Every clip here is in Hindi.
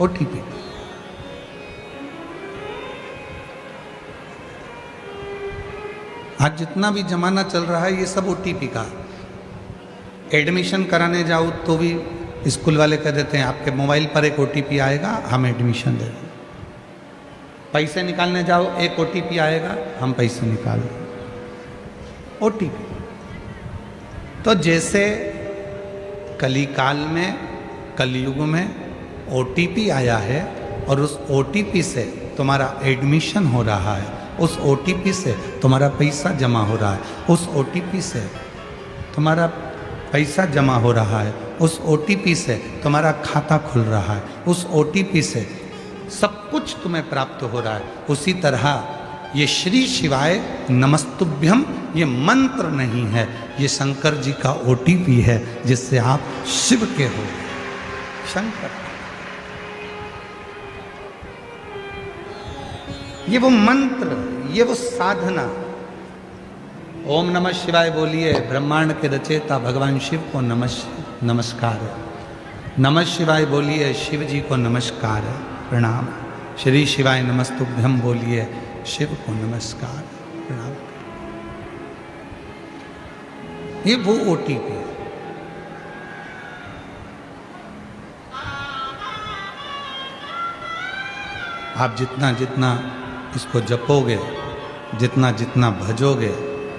ओटीपी। आज जितना भी जमाना चल रहा है ये सब ओटीपी का। एडमिशन कराने जाओ तो भी स्कूल वाले कह देते हैं आपके मोबाइल पर एक ओटीपी आएगा, हम एडमिशन दे देंगे। पैसे निकालने जाओ एक ओटीपी आएगा, हम पैसे निकाल देंगे। ओटीपी। तो जैसे कलिकाल में, कलयुग में ओटीपी आया है और उस ओटीपी से तुम्हारा एडमिशन हो रहा है, उस ओटीपी से तुम्हारा पैसा जमा हो रहा है, उस ओटीपी से तुम्हारा पैसा जमा हो रहा है, उस ओटीपी से तुम्हारा खाता खुल रहा है, उस ओटीपी से सब कुछ तुम्हें प्राप्त हो रहा है। उसी तरह ये श्री शिवाय नमस्तुभ्यम ये मंत्र नहीं है, ये शंकर जी का ओटीपी है जिससे आप शिव के हो। शंकर ये वो मंत्र, ये वो साधना। ओम नमः शिवाय बोलिए, ब्रह्मांड के रचयिता भगवान शिव को नमस्कार है। नमः शिवाय बोलिए, शिव जी को नमस्कार है, प्रणाम। श्री शिवाय नमस्तुभ्यम बोलिए, शिव को नमस्कार प्रणाम। ये वो ओटीपी है। आप जितना जितना इसको जपोगे, जितना जितना भजोगे,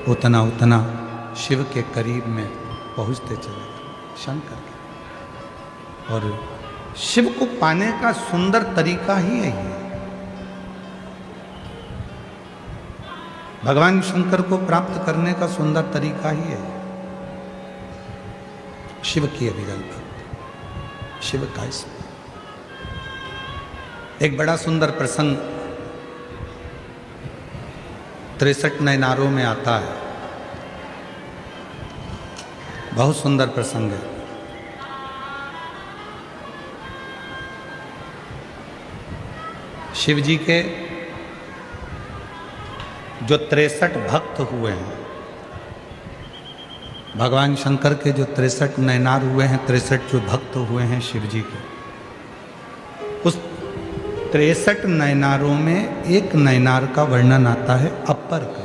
उतना उतना शिव के करीब में पहुंचते चले शंकर के। और शिव को पाने का सुंदर तरीका ही है ये। भगवान शंकर को प्राप्त करने का सुंदर तरीका ही है शिव की अविरल भक्ति, शिव का स्मरण। एक बड़ा सुंदर प्रसंग 63 नयनारों में आता है। बहुत सुंदर प्रसंग है। शिव जी के जो 63 भक्त हुए हैं, भगवान शंकर के जो 63 नयनार हुए हैं, 63 जो भक्त हुए हैं शिव जी के, उस 63 नयनारों में एक नयनार का वर्णन आता है अपर का।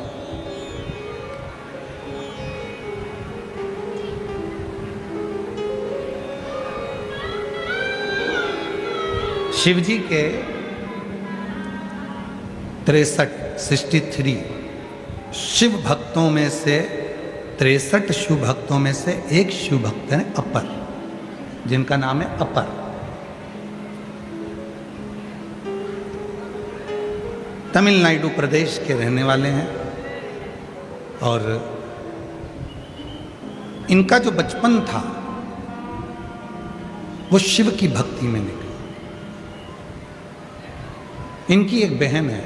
शिव जी के 63 शिव भक्तों में से 63 शिव भक्तों में से एक शिव भक्त है अपर, जिनका नाम है अपर। तमिलनाडु प्रदेश के रहने वाले हैं और इनका जो बचपन था वो शिव की भक्ति में निकला। इनकी एक बहन है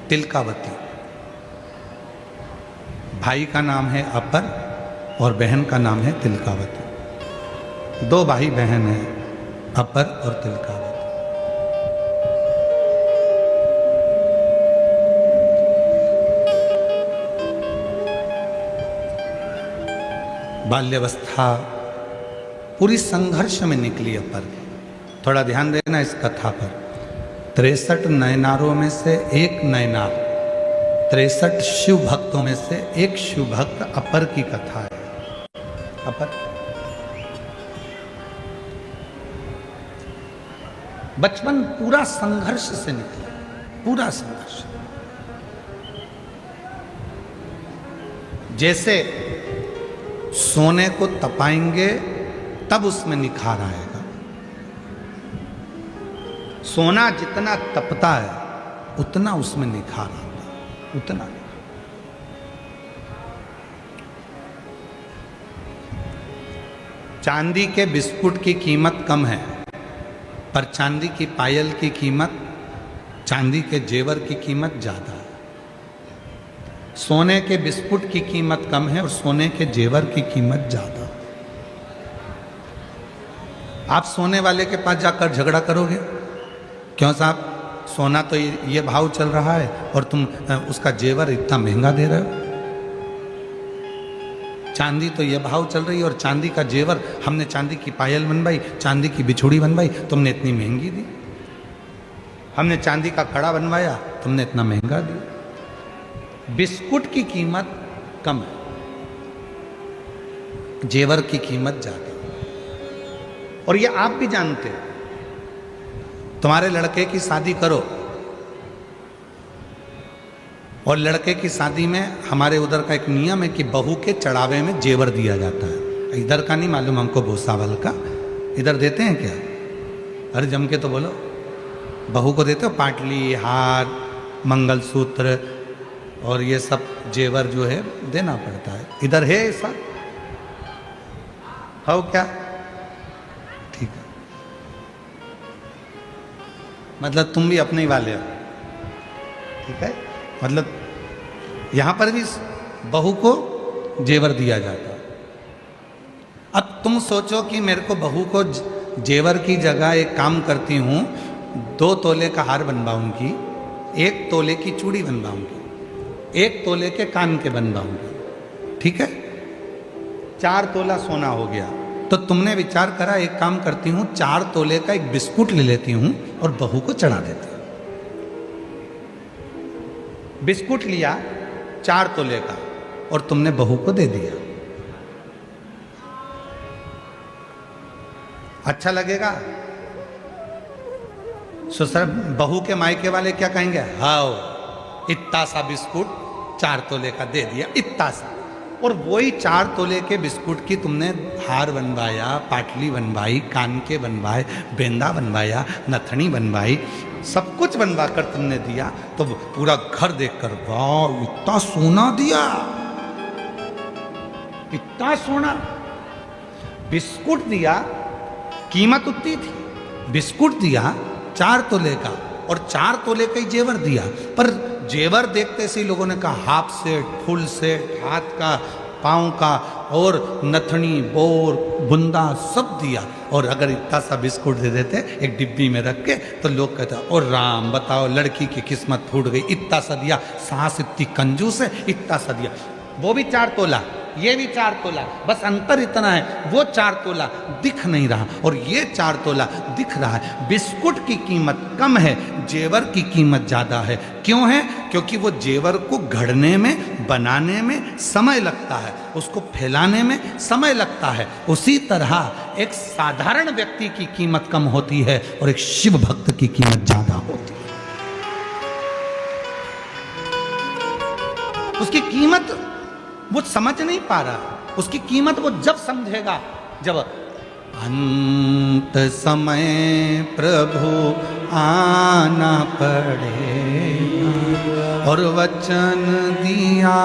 तिलकावती, भाई का नाम है अपर और बहन का नाम है तिलकावती। 2 भाई बहन हैं, अपर और तिलकावती। बाल्यावस्था पूरी संघर्ष में निकली अपर की। थोड़ा ध्यान देना इस कथा पर। 63 नयनारों में से एक नयनार, 63 शिव भक्तों में से एक शिव भक्त अपर की कथा है। अपर बचपन पूरा संघर्ष से निकला, पूरा संघर्ष। जैसे सोने को तपाएंगे तब उसमें निखार आएगा। सोना जितना तपता है उतना उसमें निखार आता है, उतना। चांदी के बिस्कुट की कीमत कम है, पर चांदी की पायल की कीमत, चांदी के जेवर की कीमत ज्यादा है। सोने के बिस्कुट की कीमत कम है और सोने के जेवर की कीमत ज्यादा। आप सोने वाले के पास जाकर झगड़ा करोगे, क्यों साहब सोना तो ये भाव चल रहा है और तुम उसका जेवर इतना महंगा दे रहे हो। चांदी तो ये भाव चल रही है और चांदी का जेवर, हमने चांदी की पायल बनवाई, चांदी की बिछुड़ी बनवाई, तुमने इतनी महंगी दी। हमने चांदी का कड़ा बनवाया, तुमने इतना महंगा दिया। बिस्कुट की कीमत कम है, जेवर की कीमत ज्यादा। और ये आप भी जानते हो। तुम्हारे लड़के की शादी करो और लड़के की शादी में हमारे उधर का एक नियम है कि बहू के चढ़ावे में जेवर दिया जाता है। इधर का नहीं मालूम हमको, भूसावल का इधर देते हैं क्या? अरे जम के तो बोलो, बहू को देते हो पाटली, हार, मंगलसूत्र और ये सब जेवर जो है देना पड़ता है। इधर है ऐसा? हो क्या? ठीक है, मतलब तुम भी अपने ही वाले हो, ठीक है। मतलब यहां पर भी बहू को जेवर दिया जाता है। अब तुम सोचो कि मेरे को बहू को जेवर की जगह एक काम करती हूं, 2 तोले का हार बनवाऊंगी, 1 तोले की चूड़ी बनवाऊंगी, 1 तोले के कान के बनवाऊंगी, ठीक है, 4 तोला सोना हो गया। तो तुमने विचार करा एक काम करती हूं, 4 तोले का एक बिस्कुट ले लेती हूं और बहू को चढ़ा देती हूं। बिस्कुट लिया 4 तोले का और तुमने बहू को दे दिया, अच्छा लगेगा? ससुर बहू के मायके वाले क्या कहेंगे? हाओ इतना सा बिस्कुट 4 तोले का दे दिया, इतना सा। और वही 4 तोले के बिस्कुट की तुमने हार बनवाया, पाटली बनवाई, कान के बनवाए, बेंदा बनवाया, नथनी बनवाई, सब कुछ बनवा कर तुमने दिया। तो पूरा घर देखकर वाह इतना सोना दिया, इतना सोना। बिस्कुट दिया, कीमत उतनी थी, बिस्कुट दिया 4 तोले का और 4 तोले का ही जेवर दिया। पर जेवर देखते से लोगों ने कहा हाफ सेट, फुल सेट, हाथ का, पाँव का और नथनी, बोर, बुंदा सब दिया। और अगर इतना सा बिस्कुट दे देते एक डिब्बी में रख के तो लोग कहते और राम बताओ लड़की की किस्मत फूट गई, इतना सा दिया, सास इतनी कंजूस है, इतना सा दिया। वो भी 4 तोला, ये भी 4 तोला, बस अंतर इतना है वो 4 तोला दिख नहीं रहा और ये 4 तोला दिख रहा है। बिस्कुट की कीमत कम है, जेवर की कीमत ज़्यादा है। क्यों है? क्योंकि वो जेवर को घड़ने में, बनाने में समय लगता है, उसको फैलाने में समय लगता है। उसी तरह एक साधारण व्यक्ति की कीमत कम होती है और एक शिव भक्त की कीमत ज़्यादा होती है। उसकी कीमत वो समझ नहीं पा रहा, उसकी कीमत वो जब समझेगा जब अंत समय प्रभु आना पड़ेगा और वचन दिया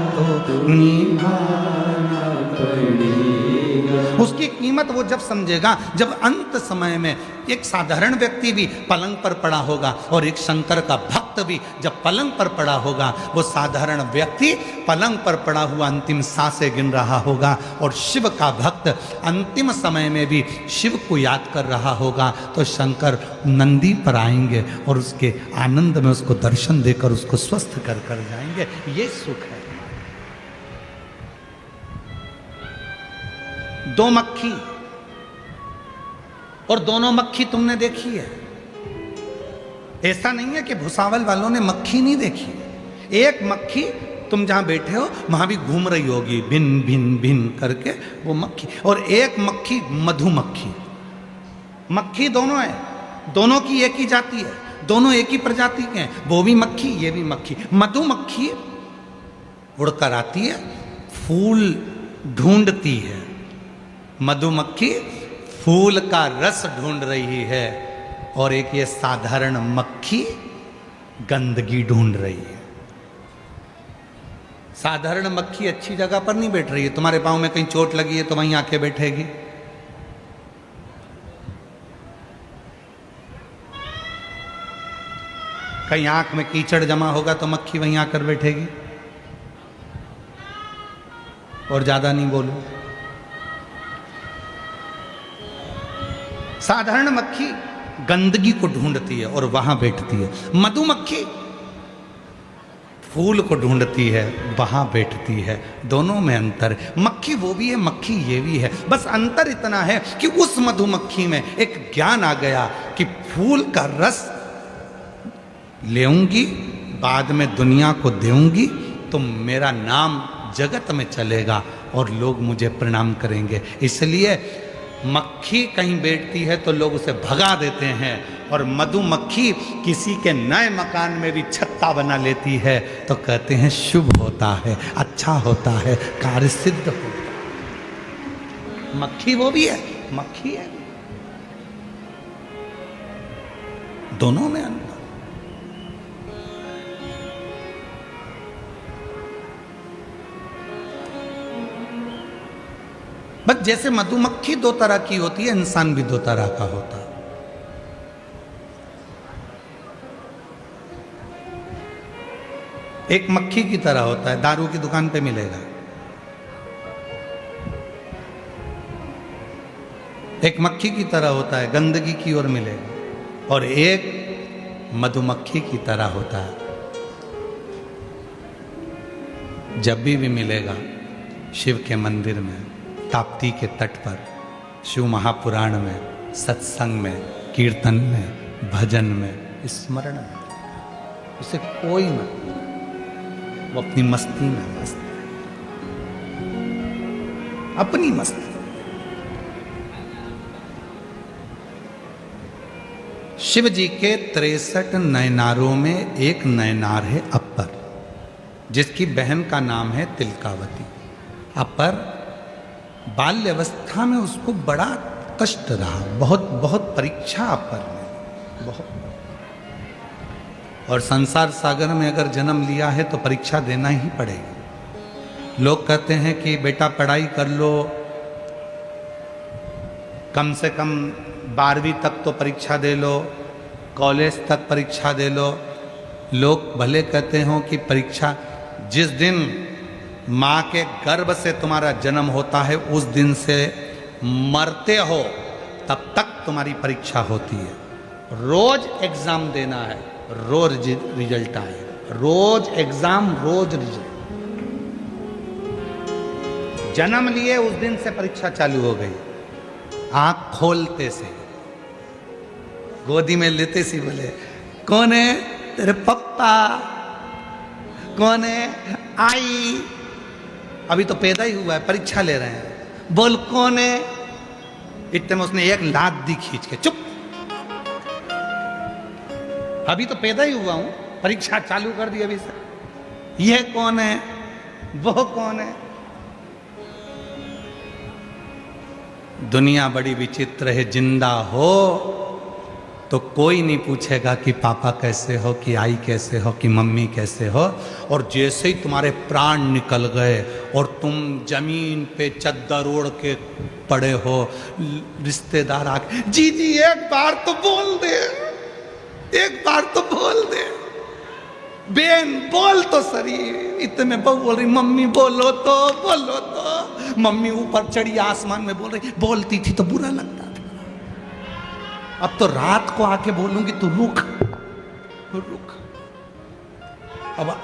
तो निभाना पड़ेगा। उसकी कीमत वो जब समझेगा जब अंत समय में एक साधारण व्यक्ति भी पलंग पर पड़ा होगा और एक शंकर का भक्त भी जब पलंग पर पड़ा होगा, वो साधारण व्यक्ति पलंग पर पड़ा हुआ अंतिम सांसें गिन रहा होगा और शिव का भक्त अंतिम समय में भी शिव को याद कर रहा होगा। तो शंकर नंदी पर आएंगे और उसके आनंद में उसको दर्शन देकर उसको स्वस्थ कर कर जाएंगे। ये सुख है। 2 मक्खी और दोनों मक्खी तुमने देखी है। ऐसा नहीं है कि भुसावल वालों ने मक्खी नहीं देखी। एक मक्खी तुम जहां बैठे हो वहां भी घूम रही होगी भिन भिन भिन करके वो मक्खी, और एक मक्खी मधुमक्खी। मक्खी दोनों है, दोनों की एक ही जाति है, दोनों एक ही प्रजाति के हैं। वो भी मक्खी, ये भी मक्खी। मधुमक्खी उड़कर आती है, फूल ढूंढती है, मधुमक्खी फूल का रस ढूंढ रही है, और एक ये साधारण मक्खी गंदगी ढूंढ रही है। साधारण मक्खी अच्छी जगह पर नहीं बैठ रही है, तुम्हारे पांव में कहीं चोट लगी है तो वहीं आके बैठेगी। कहीं आंख में कीचड़ जमा होगा तो मक्खी वहीं आकर बैठेगी। और ज्यादा नहीं बोलूं, साधारण मक्खी गंदगी को ढूंढती है और वहां बैठती है, मधुमक्खी फूल को ढूंढती है, वहां बैठती है। दोनों में अंतर है। मक्खी वो भी है, मक्खी ये भी है, बस अंतर इतना है कि उस मधुमक्खी में एक ज्ञान आ गया कि फूल का रस लेऊंगी, बाद में दुनिया को देऊंगी, तो मेरा नाम जगत में चलेगा और लोग मुझे प्रणाम करेंगे। इसलिए मक्खी कहीं बैठती है तो लोग उसे भगा देते हैं, और मधुमक्खी किसी के नए मकान में भी छत्ता बना लेती है तो कहते हैं शुभ होता है, अच्छा होता है, कार्य सिद्ध होता है। मक्खी वो भी है, मक्खी है, दोनों में अंतर। बस जैसे मधुमक्खी दो तरह की होती है, इंसान भी दो तरह का होता है। एक मक्खी की तरह होता है, दारू की दुकान पे मिलेगा। एक मक्खी की तरह होता है, गंदगी की ओर मिलेगा। और एक मधुमक्खी की तरह होता है, जब भी मिलेगा शिव के मंदिर में, ताप्ती के तट पर, शिव महापुराण में, सत्संग में, कीर्तन में, भजन में, स्मरण में, उसे कोई मत, वो अपनी मस्ती में मस्त है, अपनी मस्ती। शिव जी के 63 नयनारों में एक नयनार है अपर, जिसकी बहन का नाम है तिलकावती। अपर बाल्य अवस्था में उसको बड़ा कष्ट रहा, बहुत बहुत परीक्षा अपर में, बहुत। और संसार सागर में अगर जन्म लिया है तो परीक्षा देना ही पड़ेगी। लोग कहते हैं कि बेटा पढ़ाई कर लो, कम से कम 12वीं तक तो परीक्षा दे लो, कॉलेज तक परीक्षा दे लो। लोग भले कहते हो कि परीक्षा, जिस दिन माँ के गर्भ से तुम्हारा जन्म होता है उस दिन से मरते हो तब तक तुम्हारी परीक्षा होती है। रोज एग्जाम देना है, रोज रिजल्ट आए, रोज एग्जाम, रोज रिजल्ट। जन्म लिए उस दिन से परीक्षा चालू हो गई। आंख खोलते से, गोदी में लेते से बोले कौन है? तेरे पप्पा। कौन है? आई। अभी तो पैदा ही हुआ है, परीक्षा ले रहे हैं। बोल कौन है? इतने में उसने एक लात दी खींच के, चुप, अभी तो पैदा ही हुआ हूं, परीक्षा चालू कर दी अभी से। यह कौन है? वो कौन है? दुनिया बड़ी विचित्र है। जिंदा हो तो कोई नहीं पूछेगा कि पापा कैसे हो, कि आई कैसे हो, कि मम्मी कैसे हो। और जैसे ही तुम्हारे प्राण निकल गए और तुम जमीन पे चद्दर ओढ़ के पड़े हो, रिश्तेदार आके जी जी एक बार तो बोल दे, एक बार तो बोल दे, बेन बोल तो सरी। इतने बहू बोल रही मम्मी बोलो तो, बोलो तो। मम्मी ऊपर चढ़ी आसमान में बोल रही, बोलती थी तो बुरा लगता था। अब तो रात को आके बोलूंगी तो रुक रुक। अब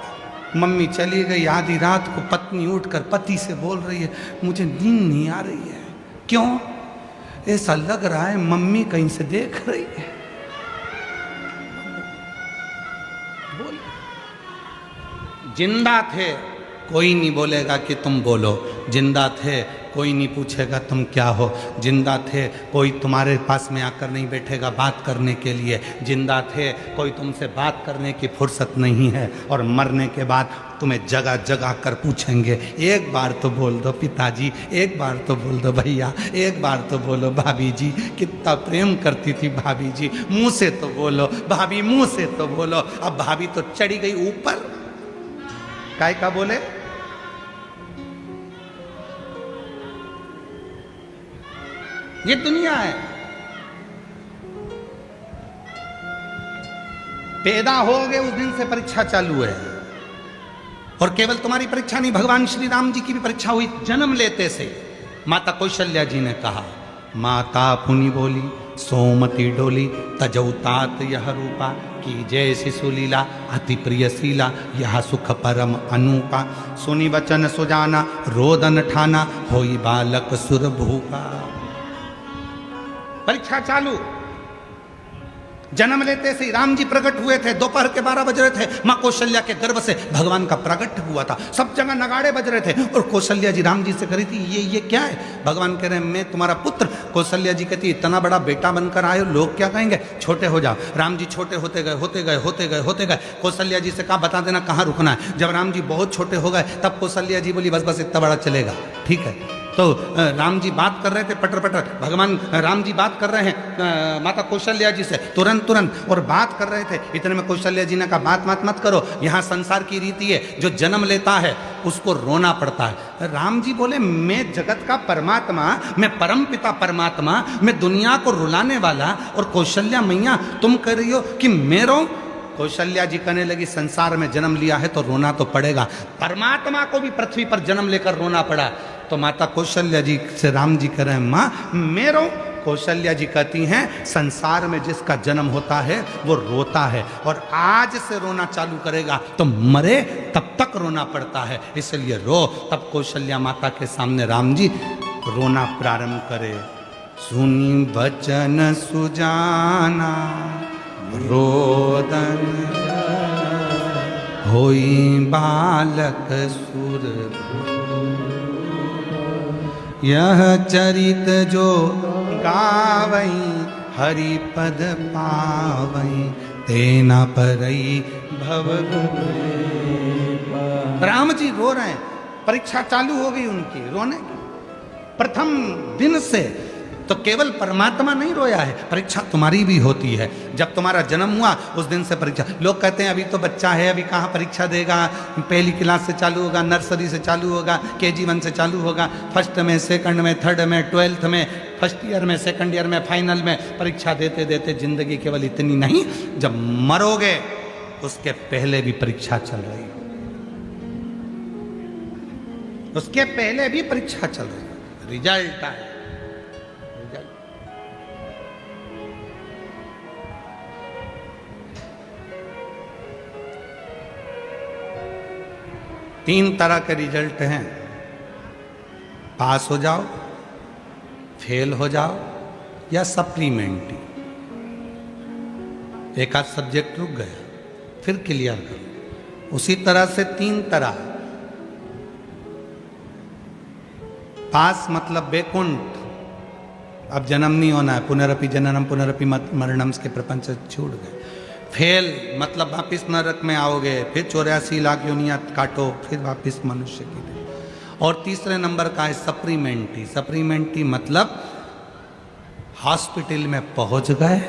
मम्मी चली गई, आधी रात को पत्नी उठकर पति से बोल रही है मुझे नींद नहीं आ रही है। क्यों? ऐसा लग रहा है मम्मी कहीं से देख रही है। बोल, जिंदा थे कोई नहीं बोलेगा कि तुम बोलो, जिंदा थे कोई नहीं पूछेगा तुम क्या हो, जिंदा थे कोई तुम्हारे पास में आकर नहीं बैठेगा बात करने के लिए, जिंदा थे कोई तुमसे बात करने की फुर्सत नहीं है। और मरने के बाद तुम्हें जगह जगह कर पूछेंगे एक बार तो बोल दो पिताजी, एक बार तो बोल दो भैया, एक बार तो बोलो भाभी जी, कितना प्रेम करती थी भाभी जी, मुंह से तो बोलो भाभी, मुंह से तो बोलो। अब भाभी तो चढ़ी गई ऊपर, काय का बोले। ये दुनिया है। पैदा हो गए उस दिन से परीक्षा चालू है। और केवल तुम्हारी परीक्षा नहीं, भगवान श्री राम जी की भी परीक्षा हुई जन्म लेते से। माता कौशल्या जी ने कहा, माता पुनि बोली सोमती डोली, तजौ तात यह रूपा, की जय शिशु लीला, अति प्रियशीला, यह सुख परम अनूपा। सुनी वचन सुजाना, रोदन ठाना, होई बालक सुर भूपा। परीक्षा चालू, जन्म लेते से राम जी प्रकट हुए थे, दोपहर के 12 बज रहे थे, माँ कौशल्या के गर्भ से भगवान का प्रकट हुआ था, सब जगह नगाड़े बज रहे थे और कौशल्या जी राम जी से करी थी ये क्या है? भगवान कह रहे हैं मैं तुम्हारा पुत्र। कौशल्या जी कहती इतना बड़ा बेटा बनकर आए हो, लोग क्या कहेंगे, छोटे हो जाओ। राम जी छोटे होते गए होते गए होते गए होते गए। कौशल्या जी से कहा बता देना कहाँ रुकना है। जब राम जी बहुत छोटे हो गए तब कौशल्या जी बोली बस बस इतना बड़ा चलेगा, ठीक है। तो राम जी बात कर रहे थे पटर पटर, भगवान राम जी बात कर रहे हैं माता कौशल्या जी से तुरंत और बात कर रहे थे। इतने में कौशल्या जी ने कहा बात मत करो, यहाँ संसार की रीति है जो जन्म लेता है उसको रोना पड़ता है। राम जी बोले मैं जगत का परमात्मा, मैं परम पिता परमात्मा, मैं दुनिया को रुलाने वाला, और कौशल्या मैया तुम कह रही हो कि मैं रोऊं? कौशल्या जी कहने लगी संसार में जन्म लिया है तो रोना तो पड़ेगा, परमात्मा को भी पृथ्वी पर जन्म लेकर रोना पड़ा। तो माता कौशल्या जी से राम जी कह रहे हैं माँ मैं रोऊं? कौशल्या जी कहती हैं संसार में जिसका जन्म होता है वो रोता है, और आज से रोना चालू करेगा तो मरे तब तक रोना पड़ता है, इसलिए रो। तब कौशल्या माता के सामने राम जी रोना प्रारंभ करे। सुनी वचन सुजाना रोदन होई बालक सुर, यह चरित जो गावई हरि पद पावई, तेना परई भव। राम जी रो रहे हैं, परीक्षा चालू हो गई उनकी रोने की। प्रथम दिन से तो केवल परमात्मा नहीं रोया है, परीक्षा तुम्हारी भी होती है। जब तुम्हारा जन्म हुआ उस दिन से परीक्षा। लोग कहते हैं अभी तो बच्चा है, अभी कहाँ परीक्षा देगा, पहली क्लास से चालू होगा, नर्सरी से चालू होगा, KG 1 से चालू होगा, फर्स्ट में, सेकंड में, थर्ड में, 12th में, फर्स्ट ईयर में, सेकंड ईयर में, फाइनल में। परीक्षा देते देते जिंदगी केवल इतनी नहीं, जब मरोगे उसके पहले भी परीक्षा चल रही, उसके पहले भी परीक्षा चल रही, रिजल्ट आए। 3 तरह के रिजल्ट हैं, पास हो जाओ, फेल हो जाओ या सप्लीमेंट्री। एक आध सब्जेक्ट रुक गया फिर क्लियर करो। उसी तरह से 3 तरह, पास मतलब बैकुंठ, अब जन्म नहीं होना है, पुनरपि जननम पुनरपि मरणम के प्रपंच छूट गए। फेल मतलब वापिस नरक में आओगे, फिर 84 लाख योनियाँ काटो, फिर वापिस मनुष्य की। और तीसरे नंबर का है सप्लीमेंट्री। सप्लीमेंट्री मतलब हॉस्पिटल में पहुंच गए,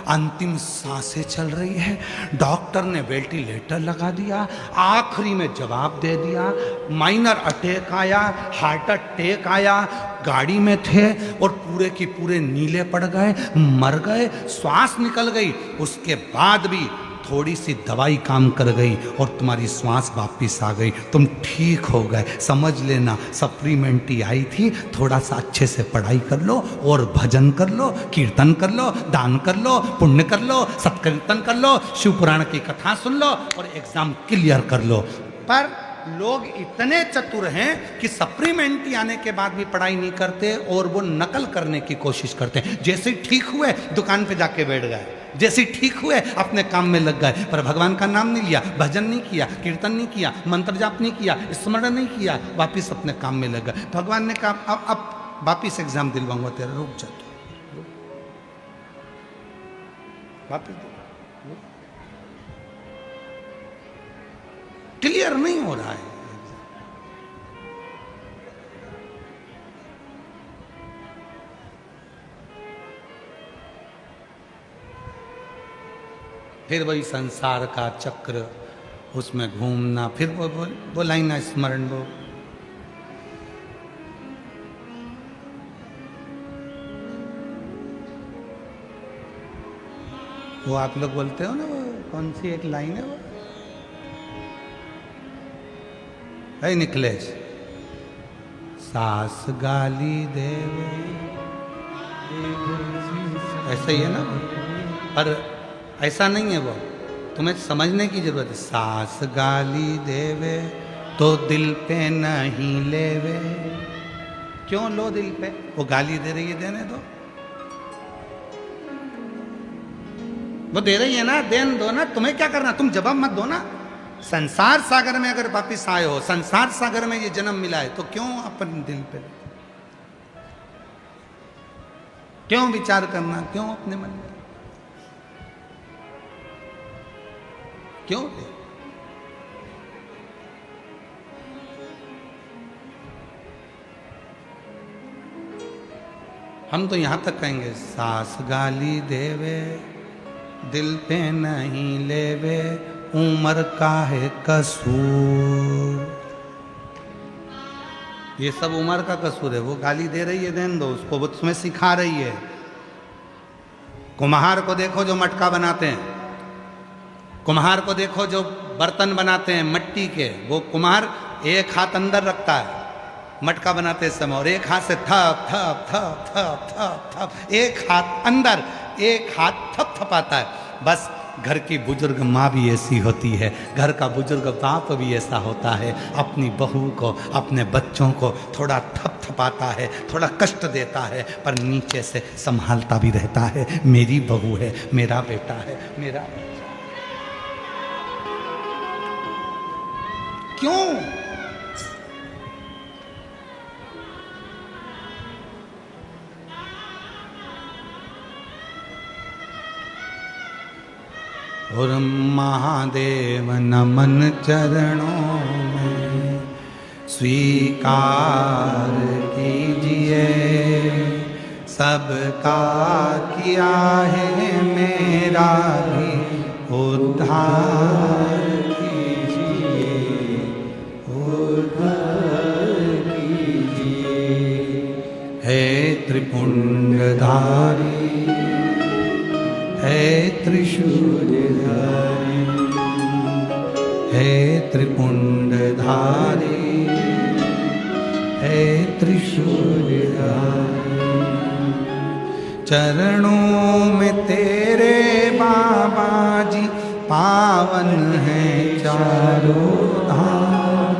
अंतिम सांसें चल रही है, डॉक्टर ने वेंटिलेटर लगा दिया, आखिरी में जवाब दे दिया, माइनर अटैक आया, हार्ट अटैक आया, गाड़ी में थे और पूरे की पूरे नीले पड़ गए, मर गए, श्वास निकल गई, उसके बाद भी थोड़ी सी दवाई काम कर गई और तुम्हारी श्वास वापिस आ गई, तुम ठीक हो गए, समझ लेना सप्लीमेंट्री आई थी। थोड़ा सा अच्छे से पढ़ाई कर लो और भजन कर लो, कीर्तन कर लो, दान कर लो, पुण्य कर लो, सत्कीर्तन कर लो, शिव पुराण की कथा सुन लो और एग्जाम क्लियर कर लो। पर लोग इतने चतुर हैं कि सप्लीमेंट्री आने के बाद भी पढ़ाई नहीं करते और वो नकल करने की कोशिश करते हैं। जैसे ठीक हुए दुकान पे जाके बैठ गए, जैसे ठीक हुए अपने काम में लग गए, पर भगवान का नाम नहीं लिया, भजन नहीं किया, कीर्तन नहीं किया, मंत्र जाप नहीं किया, स्मरण नहीं किया, वापिस अपने काम में लग गए। भगवान ने कहा अब वापिस एग्जाम दिलवाऊंगा तेरा, रुक जा, वापिस क्लियर नहीं हो रहा है। फिर वही संसार का चक्र, उसमें घूमना, फिर वो लाइन स्मरण, वो आप लोग बोलते हो ना, वो कौन सी एक लाइन है, वो है निखिलेश, सास गाली देवे, ऐसा ही है ना, पर ऐसा नहीं है, वो तुम्हें समझने की जरूरत है। सास गाली देवे तो दिल पे नहीं लेवे, क्यों लो दिल पे, वो गाली दे रही है, देने दो। वो दे रही है ना, देन दो ना, तुम्हें क्या करना, तुम जवाब मत दो ना। संसार सागर में अगर वापिस आए हो, संसार सागर में ये जन्म मिला है, तो क्यों अपने दिल पे, क्यों विचार करना, क्यों अपने मन में, क्यों? हम तो यहां तक कहेंगे, सास गाली देवे दिल पे नहीं लेवे, उम्र का है कसूर। ये सब उम्र का कसूर है। वो गाली दे रही है, देन दो उसको, वो तुम्हें सिखा रही है। कुम्हार को देखो जो मटका बनाते हैं, कुम्हार को देखो जो बर्तन बनाते हैं मिट्टी के, वो कुम्हार एक हाथ अंदर रखता है मटका बनाते समय, और एक हाथ से थप थप थप थप थप थप, एक हाथ अंदर, एक हाथ थप थपाता है। बस घर की बुजुर्ग माँ भी ऐसी होती है, घर का बुजुर्ग बाप भी ऐसा होता है, अपनी बहू को, अपने बच्चों को थोड़ा थप थपाता है, थोड़ा कष्ट देता है, पर नीचे से संभालता भी रहता है। मेरी बहू है, मेरा बेटा है, मेरा बच्चा। क्यों? और महादेव नमन चरणों में स्वीकार कीजिए, सबका किया है मेरा भी उद्धार कीजिए, उद्धार कीजिए। हे त्रिपुंडधारी, हे त्रिशूलधारी, हे त्रिपुंडधारी, हे त्रिशूलधारी। चरणों में तेरे बाबा जी पावन हैं चारों धाम,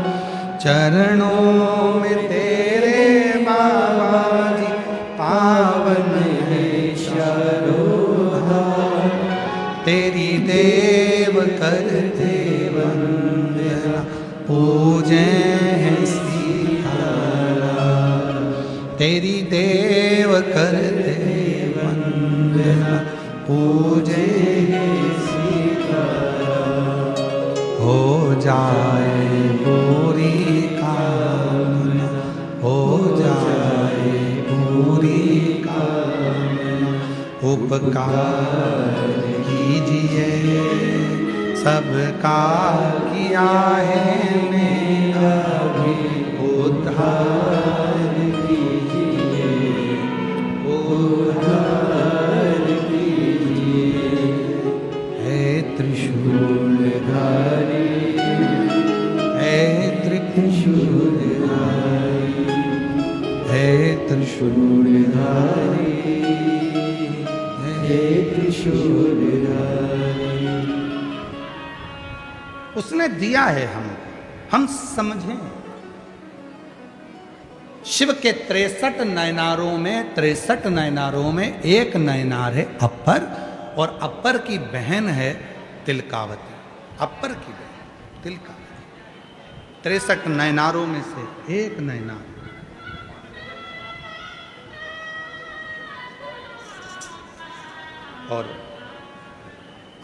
चरणों में तेरे बाबा जी पावन हैं चारों, तेरी देव करते वंदना पूजे हैं सीतारा, तेरी देव करते वंदना पूजे हैं सीतारा। हो जाए पूरी कामना, हो जाए पूरी कामना, उपकार कीजिए, सबका किया है मेरा भी उद्धार कीजिए, उद्धार कीजिए। हे त्रिशूलधारी, हे त्रिशूलधारी, हे त्रिशूलधारी, हे त्रिशूलधारी। उसने दिया है हम समझें। शिव के 63 नयनारों में, 63 नयनारों में एक नयनार है अपर, और अपर की बहन है तिलकावती। अपर की बहन तिलकावती 63 नयनारों में से एक नयनार। और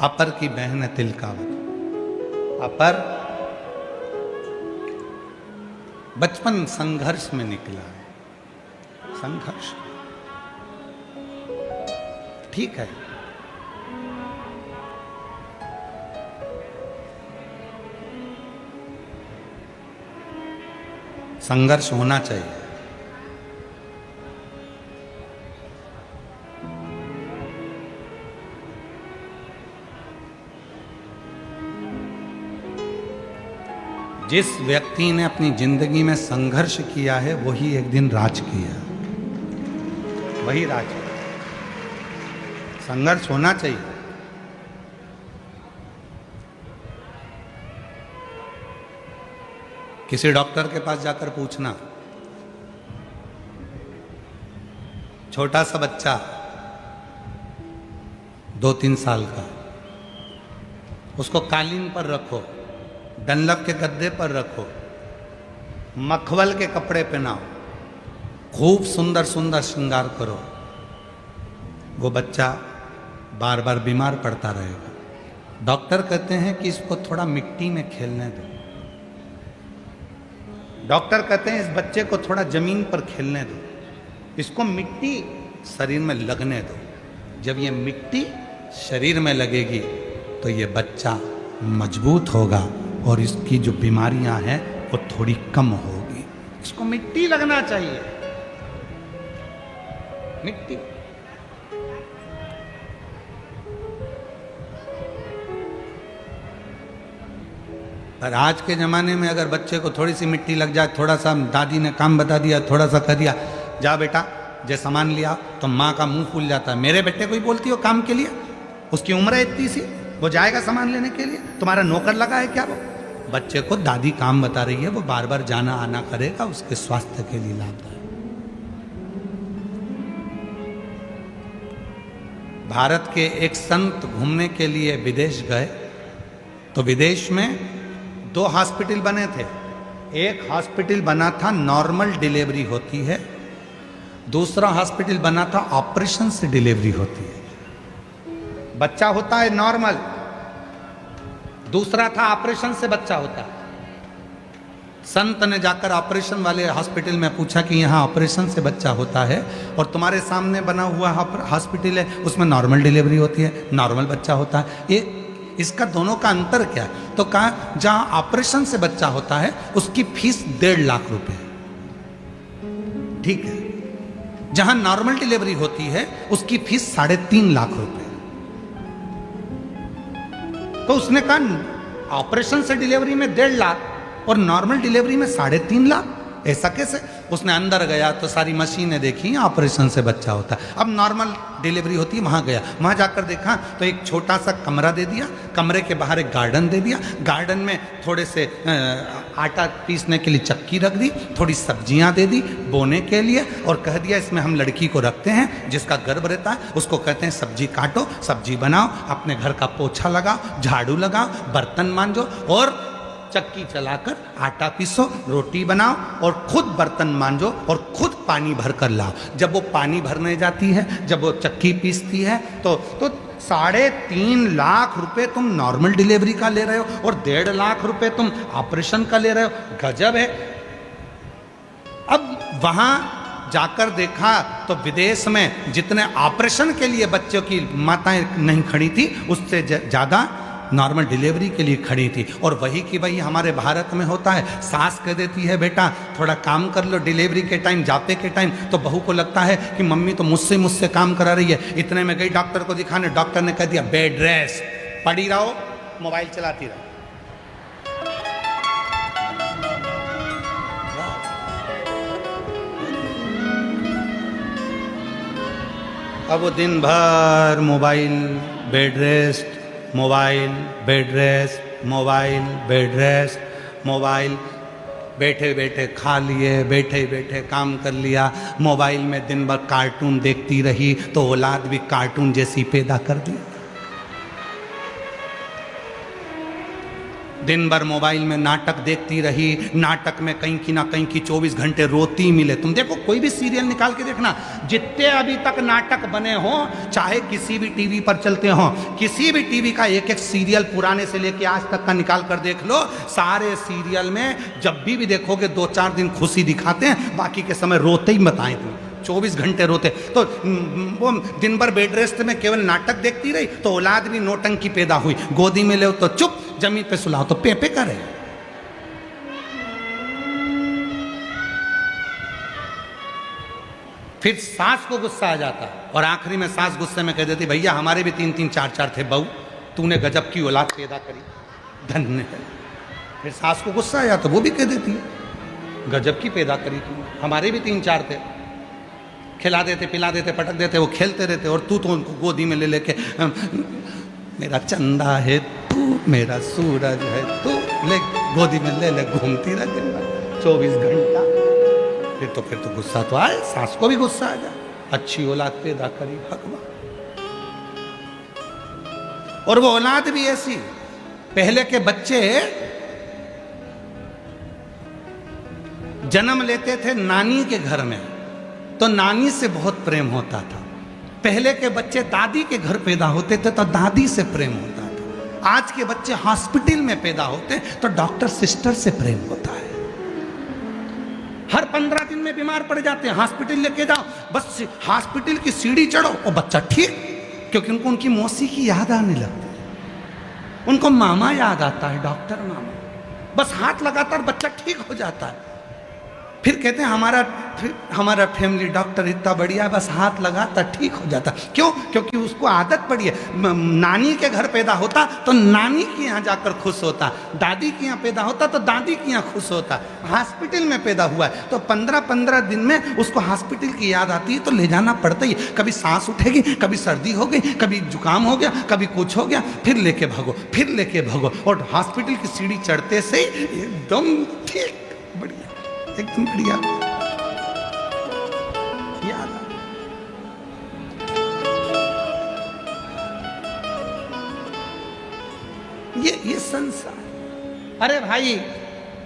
अपर की बहन है तिलकावती। अपर बचपन संघर्ष में निकला है, संघर्ष ठीक है। संघर्ष होना चाहिए। जिस व्यक्ति ने अपनी जिंदगी में संघर्ष किया है वही एक दिन राज किया, वही राज। संघर्ष होना चाहिए। किसी डॉक्टर के पास जाकर पूछना, छोटा सा बच्चा 2-3 साल का, उसको कालीन पर रखो, डनलप के गद्दे पर रखो, मखमल के कपड़े पहनाओ, खूब सुंदर सुंदर श्रृंगार करो, वो बच्चा बार बार बीमार पड़ता रहेगा। डॉक्टर कहते हैं कि इसको थोड़ा मिट्टी में खेलने दो। डॉक्टर कहते हैं इस बच्चे को थोड़ा जमीन पर खेलने दो, इसको मिट्टी शरीर में लगने दो। जब ये मिट्टी शरीर में लगेगी तो ये बच्चा मजबूत होगा और इसकी जो बीमारियां हैं वो थोड़ी कम होगी। इसको मिट्टी लगना चाहिए, मिट्टी। पर आज के ज़माने में अगर बच्चे को थोड़ी सी मिट्टी लग जाए, थोड़ा सा दादी ने काम बता दिया, थोड़ा सा कर दिया, जा बेटा जे सामान लिया, तो माँ का मुंह फूल जाता है। मेरे बेटे को ही बोलती हो काम के लिए, उसकी उम्र है इतनी सी, वो जाएगा सामान लेने के लिए, तुम्हारा नौकर लगा है क्या? वो बच्चे को दादी काम बता रही है, वो बार बार जाना आना करेगा, उसके स्वास्थ्य के लिए लाभदायक। भारत के एक संत घूमने के लिए विदेश गए, तो विदेश में 2 हॉस्पिटल बने थे। एक हॉस्पिटल बना था नॉर्मल डिलीवरी होती है, दूसरा हॉस्पिटल बना था ऑपरेशन से डिलीवरी होती है। बच्चा होता है नॉर्मल, दूसरा था ऑपरेशन से बच्चा होता है। संत ने जाकर ऑपरेशन वाले हॉस्पिटल में पूछा कि यहाँ ऑपरेशन से बच्चा होता है और तुम्हारे सामने बना हुआ हॉस्पिटल है उसमें नॉर्मल डिलीवरी होती है, नॉर्मल बच्चा होता है, ये इसका दोनों का अंतर क्या है? तो कहा जहाँ ऑपरेशन से बच्चा होता है उसकी फीस 1.5 लाख रुपए, ठीक है। जहां नॉर्मल डिलीवरी होती है उसकी फीस 3.5 लाख रुपए। तो उसने कहा ऑपरेशन से डिलीवरी में 1.5 लाख और नॉर्मल डिलीवरी में 3.5 लाख, ऐसा कैसे? उसने अंदर गया तो सारी मशीनें देखी, ऑपरेशन से बच्चा होता है। अब नॉर्मल डिलीवरी होती है, वहाँ गया, वहाँ जाकर देखा तो एक छोटा सा कमरा दे दिया, कमरे के बाहर एक गार्डन दे दिया, गार्डन में थोड़े से आटा पीसने के लिए चक्की रख दी, थोड़ी सब्जियां दे दी बोने के लिए, और कह दिया इसमें हम लड़की को रखते हैं जिसका गर्भ रहता है, उसको कहते हैं सब्जी काटो, सब्जी बनाओ, अपने घर का पोछा लगाओ, झाड़ू लगाओ, बर्तन मांजो और चक्की चलाकर आटा पीसो, रोटी बनाओ और खुद बर्तन मांजो और खुद पानी भर कर लाओ। जब वो पानी भरने जाती है, जब वो चक्की पीसती है तो 3.5 लाख रुपए तुम नॉर्मल डिलीवरी का ले रहे हो और 1.5 लाख रुपए तुम ऑपरेशन का ले रहे हो, गजब है। अब वहां जाकर देखा तो विदेश में जितने ऑपरेशन के लिए बच्चों की माताएं नहीं खड़ी थी उससे ज्यादा नॉर्मल डिलीवरी के लिए खड़ी थी। और वही कि भाई हमारे भारत में होता है, सास कह देती है बेटा थोड़ा काम कर लो डिलीवरी के टाइम, जापे के टाइम, तो बहू को लगता है कि मम्मी तो मुझसे काम करा रही है। इतने में गई डॉक्टर को दिखाने, डॉक्टर ने कह दिया बेड रेस्ट, पड़ी रहो, मोबाइल चलाती रहो। अब वो दिन भर mobile, bed rest, mobile, bed rest, mobile, bed rest, mobile, बैठे बैठे खा लिए, बैठे बैठे काम कर लिया, मोबाइल में दिन भर कार्टून देखती रही तो औलाद भी कार्टून जैसी पैदा कर दी। दिन भर मोबाइल में नाटक देखती रही, नाटक में कहीं की ना कहीं की 24 घंटे रोती मिले। तुम देखो कोई भी सीरियल निकाल के देखना, जितने अभी तक नाटक बने हों, चाहे किसी भी टीवी पर चलते हों, किसी भी टीवी का एक एक सीरियल पुराने से लेके आज तक का निकाल कर देख लो, सारे सीरियल में जब भी देखोगे 2-4 दिन खुशी दिखाते हैं, बाकी के समय रोते ही बताएं तुम, 24 घंटे रोते। तो वो दिन भर बेड रेस्ट में केवल नाटक देखती रही तो औलाद भी नौटंकी पैदा हुई। गोदी में ले तो चुप, जमीन पे सुलाओ तो पे करे। फिर सास को गुस्सा आ जाता और आखिरी में सास गुस्से में कह देती भैया हमारे भी 3-3 4-4 थे बहू, तूने गजब की औलाद पैदा करी, धन्य है। फिर सास को गुस्सा आ जाता, वो भी कह देती गजब की पैदा करी तूने, हमारे भी 3-4 थे, खिला देते पिला देते पटक देते, वो खेलते रहते और तू तो उनको गोदी में ले लेके मेरा चंदा है तू, मेरा सूरज है तू, ले गोदी में ले घूमती रह दिन भर 24 घंटा। फिर तो गुस्सा तो आए, सास को भी गुस्सा आ जाए, अच्छी औलाद पैदा करी भगवान। और वो औलाद भी ऐसी पहले के बच्चे जन्म लेते थे नानी के घर में, तो नानी से बहुत प्रेम होता था। पहले के बच्चे दादी के घर पैदा होते थे तो दादी से प्रेम होता था। आज के बच्चे हॉस्पिटल में पैदा होते हैं तो डॉक्टर सिस्टर से प्रेम होता है। हर 15 दिन में बीमार पड़ जाते हैं, हॉस्पिटल लेके जाओ, बस हॉस्पिटल की सीढ़ी चढ़ो और बच्चा ठीक, क्योंकि उनको उनकी मौसी की याद आने लगती है, उनको मामा याद आता है, डॉक्टर मामा, बस हाथ लगाता है बच्चा ठीक हो जाता है। फिर कहते हैं हमारा फैमिली डॉक्टर इतना बढ़िया है, बस हाथ लगाता ठीक हो जाता। क्यों? क्योंकि उसको आदत पड़ी है। नानी के घर पैदा होता तो नानी के यहाँ जाकर खुश होता, दादी के यहाँ पैदा होता तो दादी के यहाँ खुश होता। हॉस्पिटल में पैदा हुआ है तो 15-15 दिन में उसको हॉस्पिटल की याद आती है तो ले जाना पड़ता ही। कभी सांस उठेगी, कभी सर्दी हो गई, कभी जुकाम हो गया, कभी कुछ हो गया, फिर लेके भागो, फिर लेके भागो, और हॉस्पिटल की सीढ़ी चढ़ते से एकदम ठीक, बढ़िया, एकदम बढ़िया याद आ। ये संसार। अरे भाई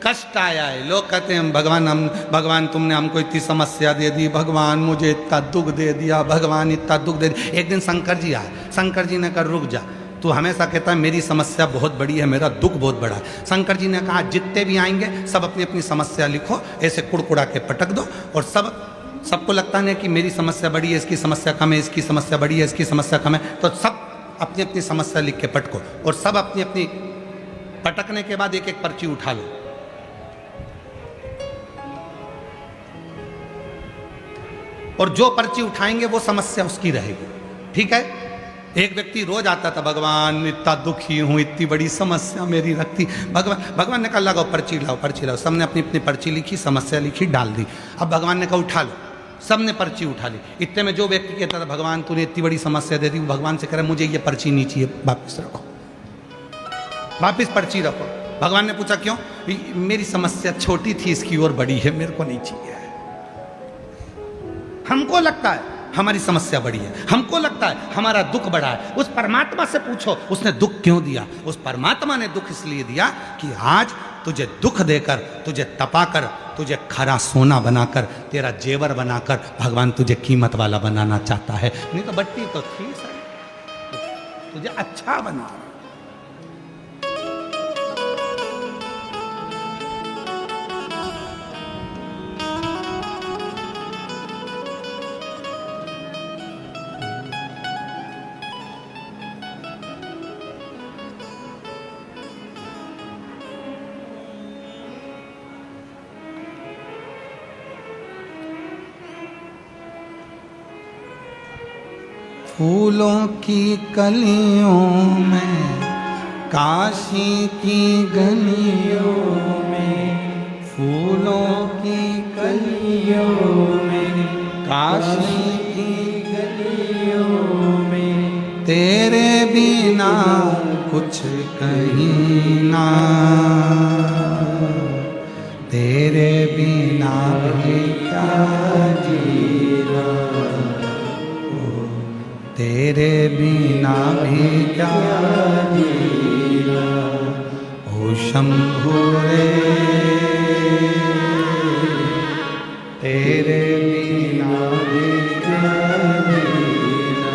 कष्ट आया है, लोग कहते हैं भगवान तुमने हमको इतनी समस्या दे दी, भगवान मुझे इतना दुख दे दिया, भगवान इतना दुख दे दिया। एक दिन शंकर जी आए, शंकर जी ने कहा रुक जा, तू हमेशा कहता है मेरी समस्या बहुत बड़ी है, मेरा दुख बहुत बड़ा है। शंकर जी ने कहा जितने भी आएंगे सब अपनी अपनी समस्या लिखो, ऐसे कुड़कुड़ा के पटक दो, और सबको लगता है कि मेरी समस्या बड़ी है, इसकी समस्या कम है, इसकी समस्या बड़ी है, इसकी समस्या कम है, तो सब अपनी अपनी समस्या लिख के पटको, और सब अपनी अपनी पटकने के बाद एक एक पर्ची उठा लो। और जो पर्ची उठाएंगे वो समस्या उसकी रहेगी, ठीक है। एक व्यक्ति रोज आता था, भगवान इतना दुखी हूँ, इतनी बड़ी समस्या मेरी रखती, भगवान ने कहा लगाओ पर्ची लाओ, पर्ची लाओ। सबने अपनी अपनी पर्ची लिखी, समस्या लिखी, डाल दी। अब भगवान ने कहा उठा लो, सबने पर्ची उठा ली। इतने में जो व्यक्ति कहता था भगवान तूने इतनी बड़ी समस्या दे दी, वो भगवान से कह रहा मुझे ये पर्ची नहीं चाहिए, वापिस रखो, वापिस पर्ची रखो। भगवान ने पूछा क्यों? मेरी समस्या छोटी थी, इसकी और बड़ी है, मेरे को नहीं चाहिए। हमको लगता है हमारी समस्या बड़ी है, हमको लगता है हमारा दुख बड़ा है। उस परमात्मा से पूछो उसने दुख क्यों दिया। उस परमात्मा ने दुख इसलिए दिया कि आज तुझे दुख देकर, तुझे तपाकर, तुझे खरा सोना बनाकर, तेरा जेवर बनाकर भगवान तुझे कीमत वाला बनाना चाहता है। नहीं तो बट्टी तो थी सर, तुझे अच्छा बना। फूलों की कलियों में, काशी की गलियों में, फूलों की कलियों में, काशी की गलियों में, तेरे बिना कुछ कहीं ना, तेरे बिना भी क्या जीना, तेरे बिना भी क्या जीना, ओ शंभु रे, तेरे बिना भी क्या जीना,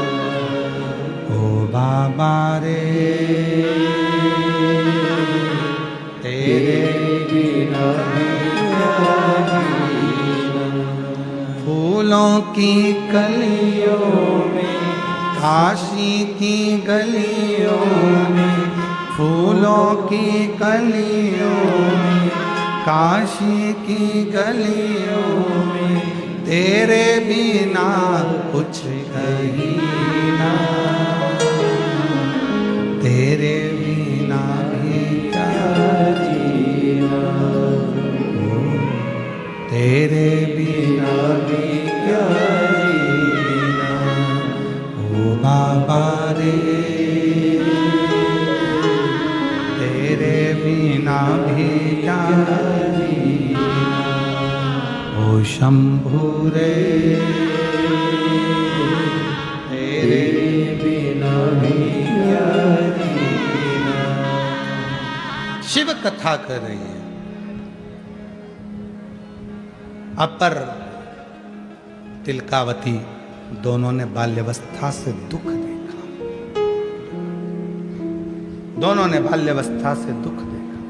ओ बाबा रे, तेरे बिना भी क्या जीना। फूलों की कलियों में, काशी की गलियों में, फूलों की कलियों में, काशी की गलियों में, तेरे बिना कुछ कहीं ना, तेरे बिना भी क्या जीना, तेरे बिना भी क्या जीना, ओ बाबा रे, तेरे बिना भी क्या जीना, ओ शंभु रे, तेरे बिना भी क्या जीना, शिव कथा कर रही है। अपर तिलकावती दोनों ने बाल्यावस्था से दुख देखा, दोनों ने बाल्यावस्था से दुख देखा,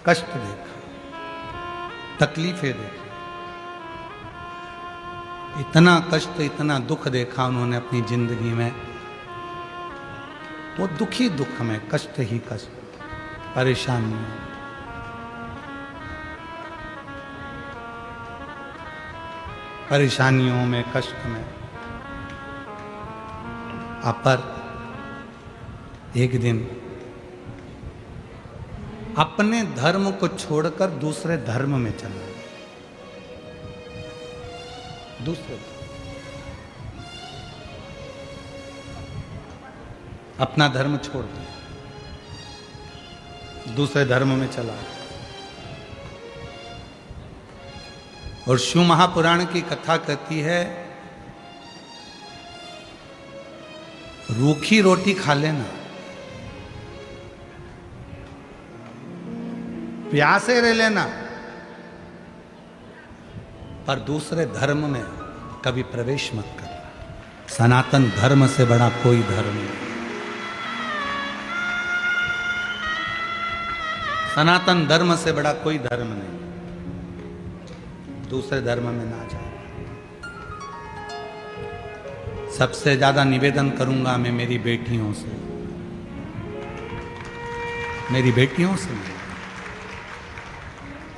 कष्ट देखा, तकलीफें देखी, इतना कष्ट इतना दुख देखा उन्होंने अपनी जिंदगी में। वो दुख ही दुख में, कष्ट ही कष्ट, परेशानी, परेशानियों में, कष्ट में। अपर एक दिन अपने धर्म को छोड़कर दूसरे धर्म में चला, दूसरे अपना धर्म छोड़ दिया, दूसरे धर्म में चला। और शिव महापुराण की कथा कहती है, रूखी रोटी खा लेना, प्यासे रह लेना, पर दूसरे धर्म में कभी प्रवेश मत करना। सनातन धर्म से बड़ा कोई धर्म नहीं, सनातन धर्म से बड़ा कोई धर्म नहीं। दूसरे धर्म में ना जाए। सबसे ज्यादा निवेदन करूंगा मैं मेरी बेटियों से, मेरी बेटियों से,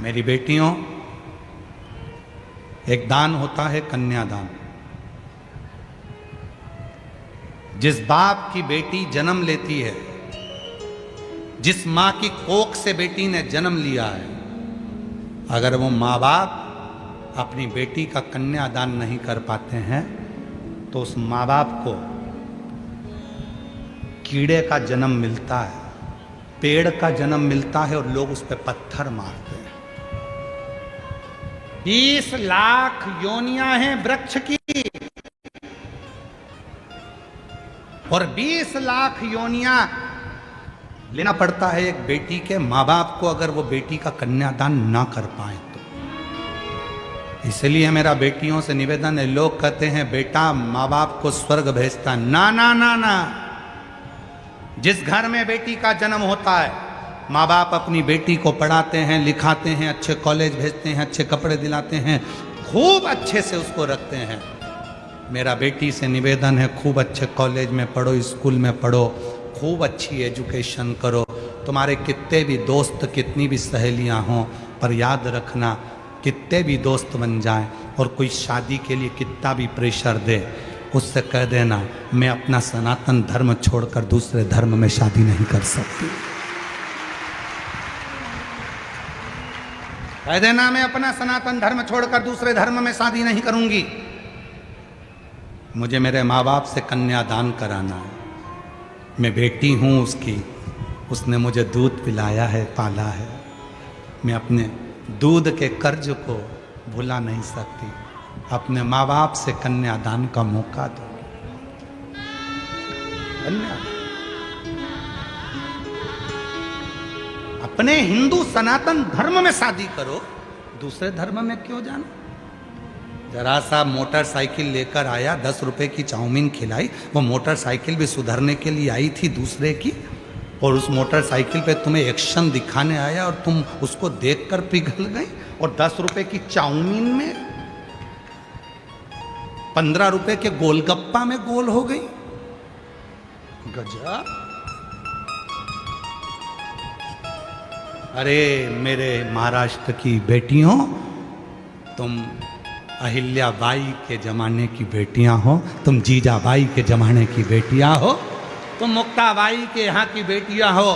मेरी बेटियों, एक दान होता है कन्यादान। जिस बाप की बेटी जन्म लेती है, जिस मां की कोख से बेटी ने जन्म लिया है, अगर वो माँ बाप अपनी बेटी का कन्यादान नहीं कर पाते हैं तो उस माँ बाप को कीड़े का जन्म मिलता है, पेड़ का जन्म मिलता है और लोग उस पर पत्थर मारते हैं। 20 लाख योनियां हैं वृक्ष की, और 20 लाख योनियां लेना पड़ता है एक बेटी के माँ बाप को, अगर वो बेटी का कन्यादान ना कर पाए तो। इसलिए मेरा बेटियों से निवेदन है, लोग कहते हैं बेटा माँ बाप को स्वर्ग भेजता, ना ना ना ना। जिस घर में बेटी का जन्म होता है, माँ बाप अपनी बेटी को पढ़ाते हैं, लिखाते हैं, अच्छे कॉलेज भेजते हैं, अच्छे कपड़े दिलाते हैं, खूब अच्छे से उसको रखते हैं। मेरा बेटी से निवेदन है, खूब अच्छे कॉलेज में पढ़ो, स्कूल में पढ़ो, खूब अच्छी एजुकेशन करो। तुम्हारे कितने भी दोस्त, कितनी भी सहेलियां हों, पर याद रखना, कितने भी दोस्त बन जाएं और कोई शादी के लिए कितना भी प्रेशर दे, उससे कह देना मैं अपना सनातन धर्म छोड़कर दूसरे धर्म में शादी नहीं कर सकती। कह देना मैं अपना सनातन धर्म छोड़कर दूसरे धर्म में शादी नहीं करूंगी। मुझे मेरे माँ बाप से कन्यादान कराना है। मैं बेटी हूँ उसकी, उसने मुझे दूध पिलाया है, पाला है। मैं अपने दूध के कर्ज को भुला नहीं सकती। अपने माँ बाप से कन्यादान का मौका दो। अपने हिंदू सनातन धर्म में शादी करो, दूसरे धर्म में क्यों जाना। जरा सा मोटरसाइकिल लेकर आया, 10 रुपए की चाउमीन खिलाई, वो मोटरसाइकिल भी सुधरने के लिए आई थी दूसरे की, और उस मोटरसाइकिल पे तुम्हें एक्शन दिखाने आया और तुम उसको देखकर पिघल गई, और 10 रुपए की चाउमीन में 15 रुपए के गोलगप्पा में गोल हो गई। गजब। अरे मेरे महाराष्ट्र की बेटियों, तुम अहिल्याबाई के जमाने की बेटियां हो, तुम जीजाबाई के जमाने की बेटियां हो, तुम मुक्ताबाई के यहाँ की बेटियां हो।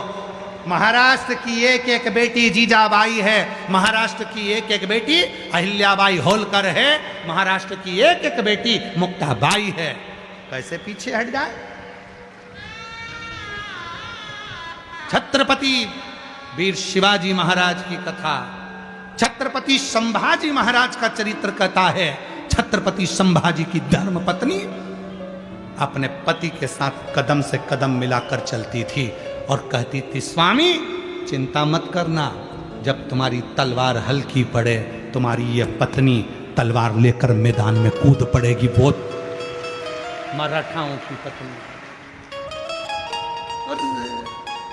महाराष्ट्र की एक एक बेटी जीजाबाई है, महाराष्ट्र की एक एक बेटी अहिल्याबाई होलकर है, महाराष्ट्र की एक एक बेटी मुक्ताबाई है। कैसे पीछे हट जाए। छत्रपति वीर शिवाजी महाराज की कथा, छत्रपति संभाजी महाराज का चरित्र कहता है। छत्रपति संभाजी की धर्म पत्नी अपने पति के साथ कदम से कदम मिलाकर चलती थी और कहती थी, स्वामी चिंता मत करना, जब तुम्हारी तलवार हल्की पड़े तुम्हारी ये पत्नी तलवार लेकर मैदान में कूद पड़ेगी। वो मराठाओं की पत्नी। और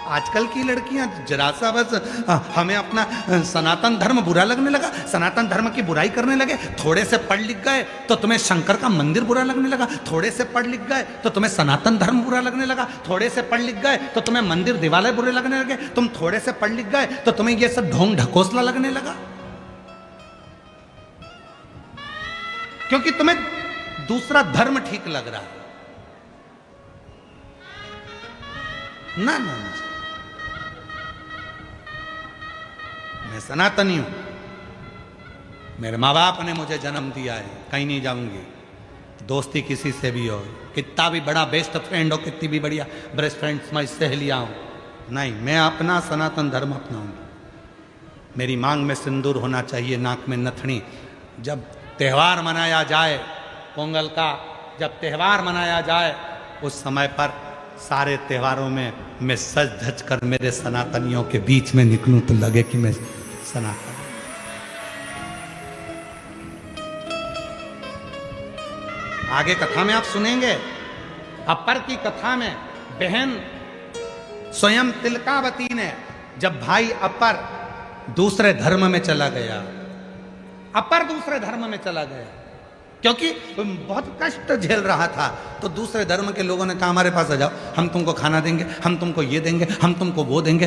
आजकल की लड़कियां जरा सा बस हमें अपना सनातन धर्म बुरा लगने लगा, सनातन धर्म की बुराई करने लगे। थोड़े से पढ़ लिख गए तो तुम्हें शंकर का मंदिर बुरा लगने लगा, थोड़े से पढ़ लिख गए तो तुम्हें सनातन धर्म बुरा लगने लगा, थोड़े से पढ़ लिख गए तो तुम्हें मंदिर दिवालय बुरे लगने लगे, तुम थोड़े से पढ़ लिख गए तो तुम्हें यह सब ढोंग ढकोसला लगने लगा, क्योंकि तुम्हें दूसरा धर्म ठीक लग रहा है। ना ना, मैं सनातनी हूं, मेरे माँ बाप ने मुझे जन्म दिया है, कहीं नहीं जाऊंगी। दोस्ती किसी से भी हो, कितना भी बड़ा बेस्ट फ्रेंड हो, कितनी भी बढ़िया बेस्ट फ्रेंड मैं सहेलियां हो, नहीं, मैं अपना सनातन धर्म अपनाऊंगी। मेरी मांग में सिंदूर होना चाहिए, नाक में नथनी। जब त्यौहार मनाया जाए पोंगल का, जब त्यौहार मनाया जाए उस समय पर सारे त्योहारों में मैं सज धज कर मेरे सनातनियों के बीच में निकलूं तो लगे कि मैं सनातन। आगे कथा में आप सुनेंगे, अपर की कथा में बहन स्वयं तिलकावती ने, जब भाई अपर दूसरे धर्म में चला गया, अपर दूसरे धर्म में चला गया क्योंकि बहुत कष्ट झेल रहा था, तो दूसरे धर्म के लोगों ने कहा हमारे पास आ जाओ, हम तुमको खाना देंगे, हम तुमको ये देंगे, हम तुमको वो देंगे।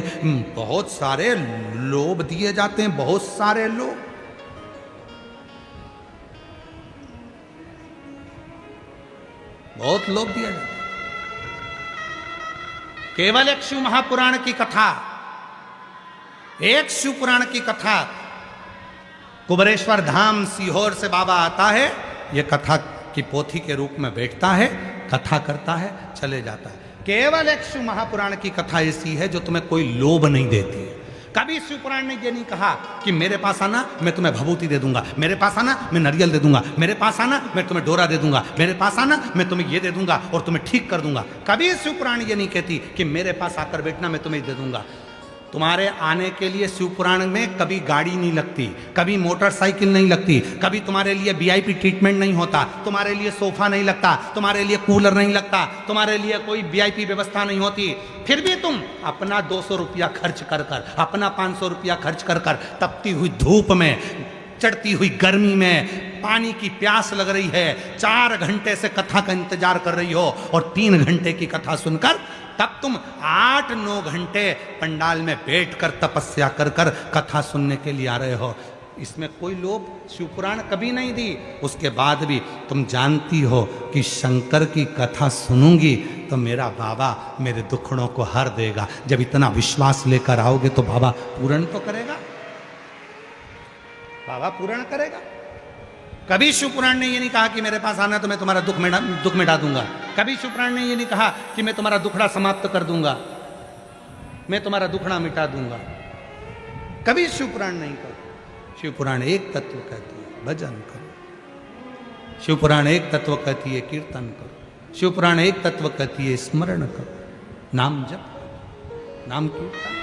बहुत सारे लोभ दिए जाते हैं, बहुत सारे लोग। बहुत लोभ दिया जाता है। केवल एक शिव महापुराण की कथा, एक शिव पुराण की कथा, कुबरेश्वर धाम सीहोर से बाबा आता है, ये कथा की पोथी के रूप में बैठता है, कथा करता है, चले जाता है। केवल एक शिव महापुराण की कथा ऐसी है जो तुम्हें कोई लोभ नहीं देती है। कभी शिव पुराण ने ये नहीं कहा कि मेरे पास आना मैं तुम्हें भभूति दे दूंगा, मेरे पास आना मैं नारियल दे दूंगा, मेरे पास आना मैं तुम्हें डोरा दे दूंगा, मेरे पास आना मैं तुम्हें ये दे दूंगा और तुम्हें ठीक कर दूंगा। कभी शिव पुराण ये नहीं कहती कि मेरे पास आकर बैठना मैं तुम्हें दे दूंगा। तुम्हारे आने के लिए शिव पुराण में कभी गाड़ी नहीं लगती, कभी मोटरसाइकिल नहीं लगती, कभी तुम्हारे लिए वीआईपी ट्रीटमेंट नहीं होता, तुम्हारे लिए सोफा नहीं लगता, तुम्हारे लिए कूलर नहीं लगता, तुम्हारे लिए कोई वीआईपी व्यवस्था नहीं होती। फिर भी तुम अपना 200 रुपया खर्च कर कर, अपना 500 रुपया खर्च कर कर, तपती हुई धूप में, चढ़ती हुई गर्मी में, पानी की प्यास लग रही है, 4 घंटे से कथा का इंतजार कर रही हो और 3 घंटे की कथा सुनकर तब तुम 8-9 घंटे पंडाल में बैठकर तपस्या कर कर कथा सुनने के लिए आ रहे हो। इसमें कोई लोभ शिवपुराण कभी नहीं दी। उसके बाद भी तुम जानती हो कि शंकर की कथा सुनूंगी तो मेरा बाबा मेरे दुखड़ों को हर देगा। जब इतना विश्वास लेकर आओगे तो बाबा पूर्ण तो करेगा, बाबा पूर्ण करेगा। कभी शिवपुराण ने ये नहीं कहा कि मेरे पास आना तो मैं तुम्हारा दुख मिटा दूंगा। कभी शिवपुराण ने ये नहीं कहा कि मैं तुम्हारा दुखड़ा समाप्त कर दूंगा, मैं तुम्हारा दुखड़ा मिटा दूंगा। कभी शिवपुराण नहीं कहा। शिवपुराण एक तत्व कहती है भजन करो, शिवपुराण एक तत्व कहती है कीर्तन करो, शिवपुराण एक तत्व कहती है स्मरण करो, नाम जप, नाम कीर्तन।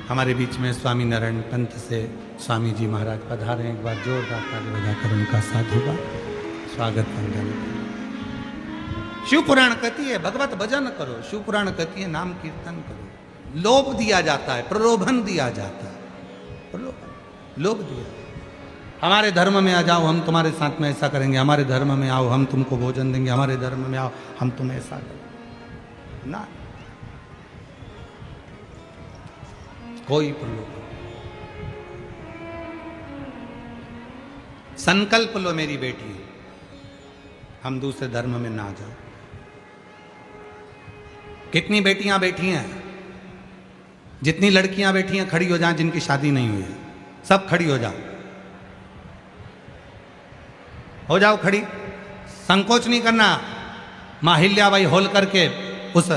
हमारे बीच में स्वामी नारायण पंथ से स्वामी जी महाराज पधारे। एक बार जोरदार ताली बजाकर उनका साधुवाद स्वागत वंदन। शिवपुराण कहती है भगवत भजन करो, शिवपुराण कहती है नाम कीर्तन करो। लोभ दिया जाता है, प्रलोभन दिया जाता है, प्रलोभन, लोभ दिया। हमारे धर्म में आ जाओ, हम तुम्हारे साथ में ऐसा करेंगे, हमारे धर्म में आओ, हम तुमको भोजन देंगे, हमारे धर्म में आओ, हम तुम्हें ऐसा करेंगे ना। कोई प्रलोभन। संकल्प लो मेरी बेटी, हम दूसरे धर्म में ना जाओ। कितनी बेटियां बैठी हैं, जितनी लड़कियां बैठी हैं खड़ी हो जाएं, जिनकी शादी नहीं हुई है सब खड़ी हो जाओ, हो जाओ खड़ी। संकोच नहीं करना। माहिल्याबाई होलकर के उस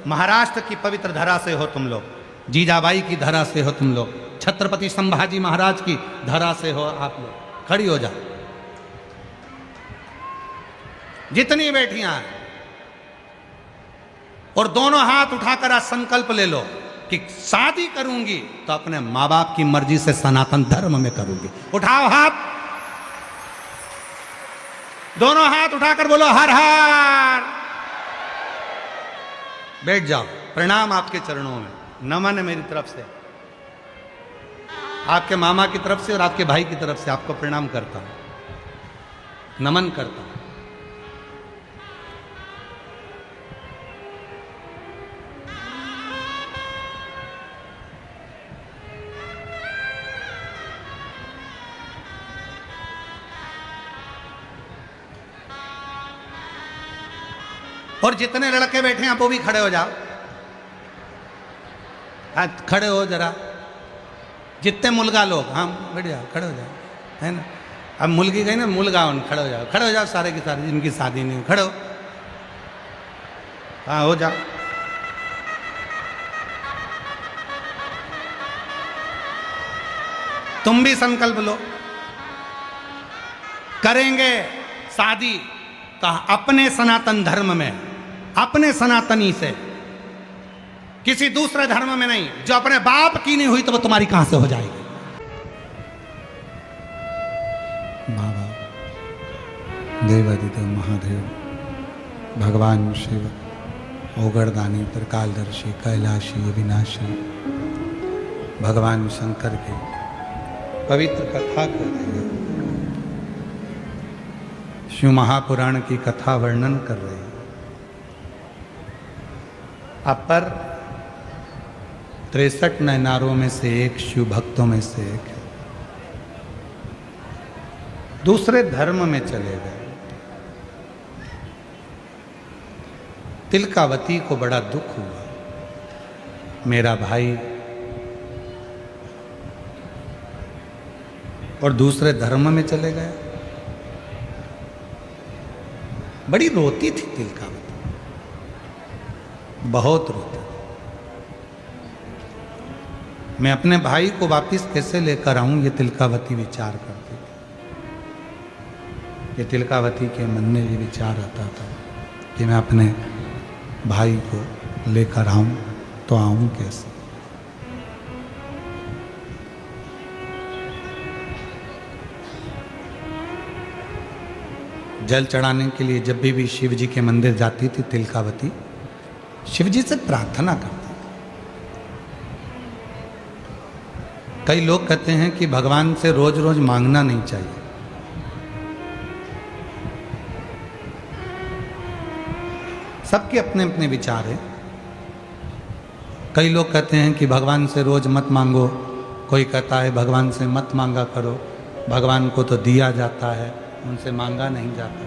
महाराष्ट्र की पवित्र धरा से हो तुम लोग, जीजाबाई की धरा से हो तुम लोग, छत्रपति संभाजी महाराज की धरा से हो आप लोग, खड़ी हो जाओ। जितनी बेटियां हैं, और दोनों हाथ उठाकर आज संकल्प ले लो कि शादी करूंगी तो अपने मां बाप की मर्जी से सनातन धर्म में करूंगी। उठाओ हाथ, दोनों हाथ उठाकर बोलो हर हर। बैठ जाओ, प्रणाम आपके चरणों में, नमन है मेरी तरफ से, आपके मामा की तरफ से और आपके भाई की तरफ से आपको प्रणाम करता हूं, नमन करता हूं। और जितने लड़के बैठे हैं आप वो भी खड़े हो जाओ, आज खड़े हो जरा, जितने मुलगा लोग, हाँ बैठ जाओ, खड़े हो जाओ, है ना। अब मुलगी गई ना, मुलगा उन खड़े हो जाओ, खड़े हो जाओ सारे के सारे जिनकी शादी नहीं, खड़े हो, हाँ हो जाओ। तुम भी संकल्प लो, करेंगे शादी तो अपने सनातन धर्म में, अपने सनातनी से, किसी दूसरे धर्म में नहीं। जो अपने बाप की नहीं हुई तो वो तुम्हारी कहां से हो जाएगी। बाबा देवादिदेव महादेव, भगवान शिव, ओगरदानी, त्रिकालदर्शी, कैलाशी, अविनाशी, भगवान शंकर की पवित्र कथा कर रहे हैं, शिव महापुराण की कथा वर्णन कर रहे हैं। अपर 63 नयनारों में से एक, शिव भक्तों में से एक है, दूसरे धर्म में चले गए। तिलकावती को बड़ा दुख हुआ, मेरा भाई और दूसरे धर्म में चले गए। बड़ी रोती थी तिलकावती, बहुत रोती। मैं अपने भाई को वापिस कैसे लेकर आऊं, ये तिलकावती विचार करती थी। ये तिलकावती के मन में ये विचार आता था कि मैं अपने भाई को लेकर आऊं तो आऊं कैसे। जल चढ़ाने के लिए जब भी शिव जी के मंदिर जाती थी तिलकावती, शिव जी से प्रार्थना करती थी। कई लोग कहते हैं कि भगवान से रोज रोज मांगना नहीं चाहिए। सबके अपने अपने विचार हैं। कई लोग कहते हैं कि भगवान से रोज मत मांगो, कोई कहता है भगवान से मत मांगा करो, भगवान को तो दिया जाता है, उनसे मांगा नहीं जाता।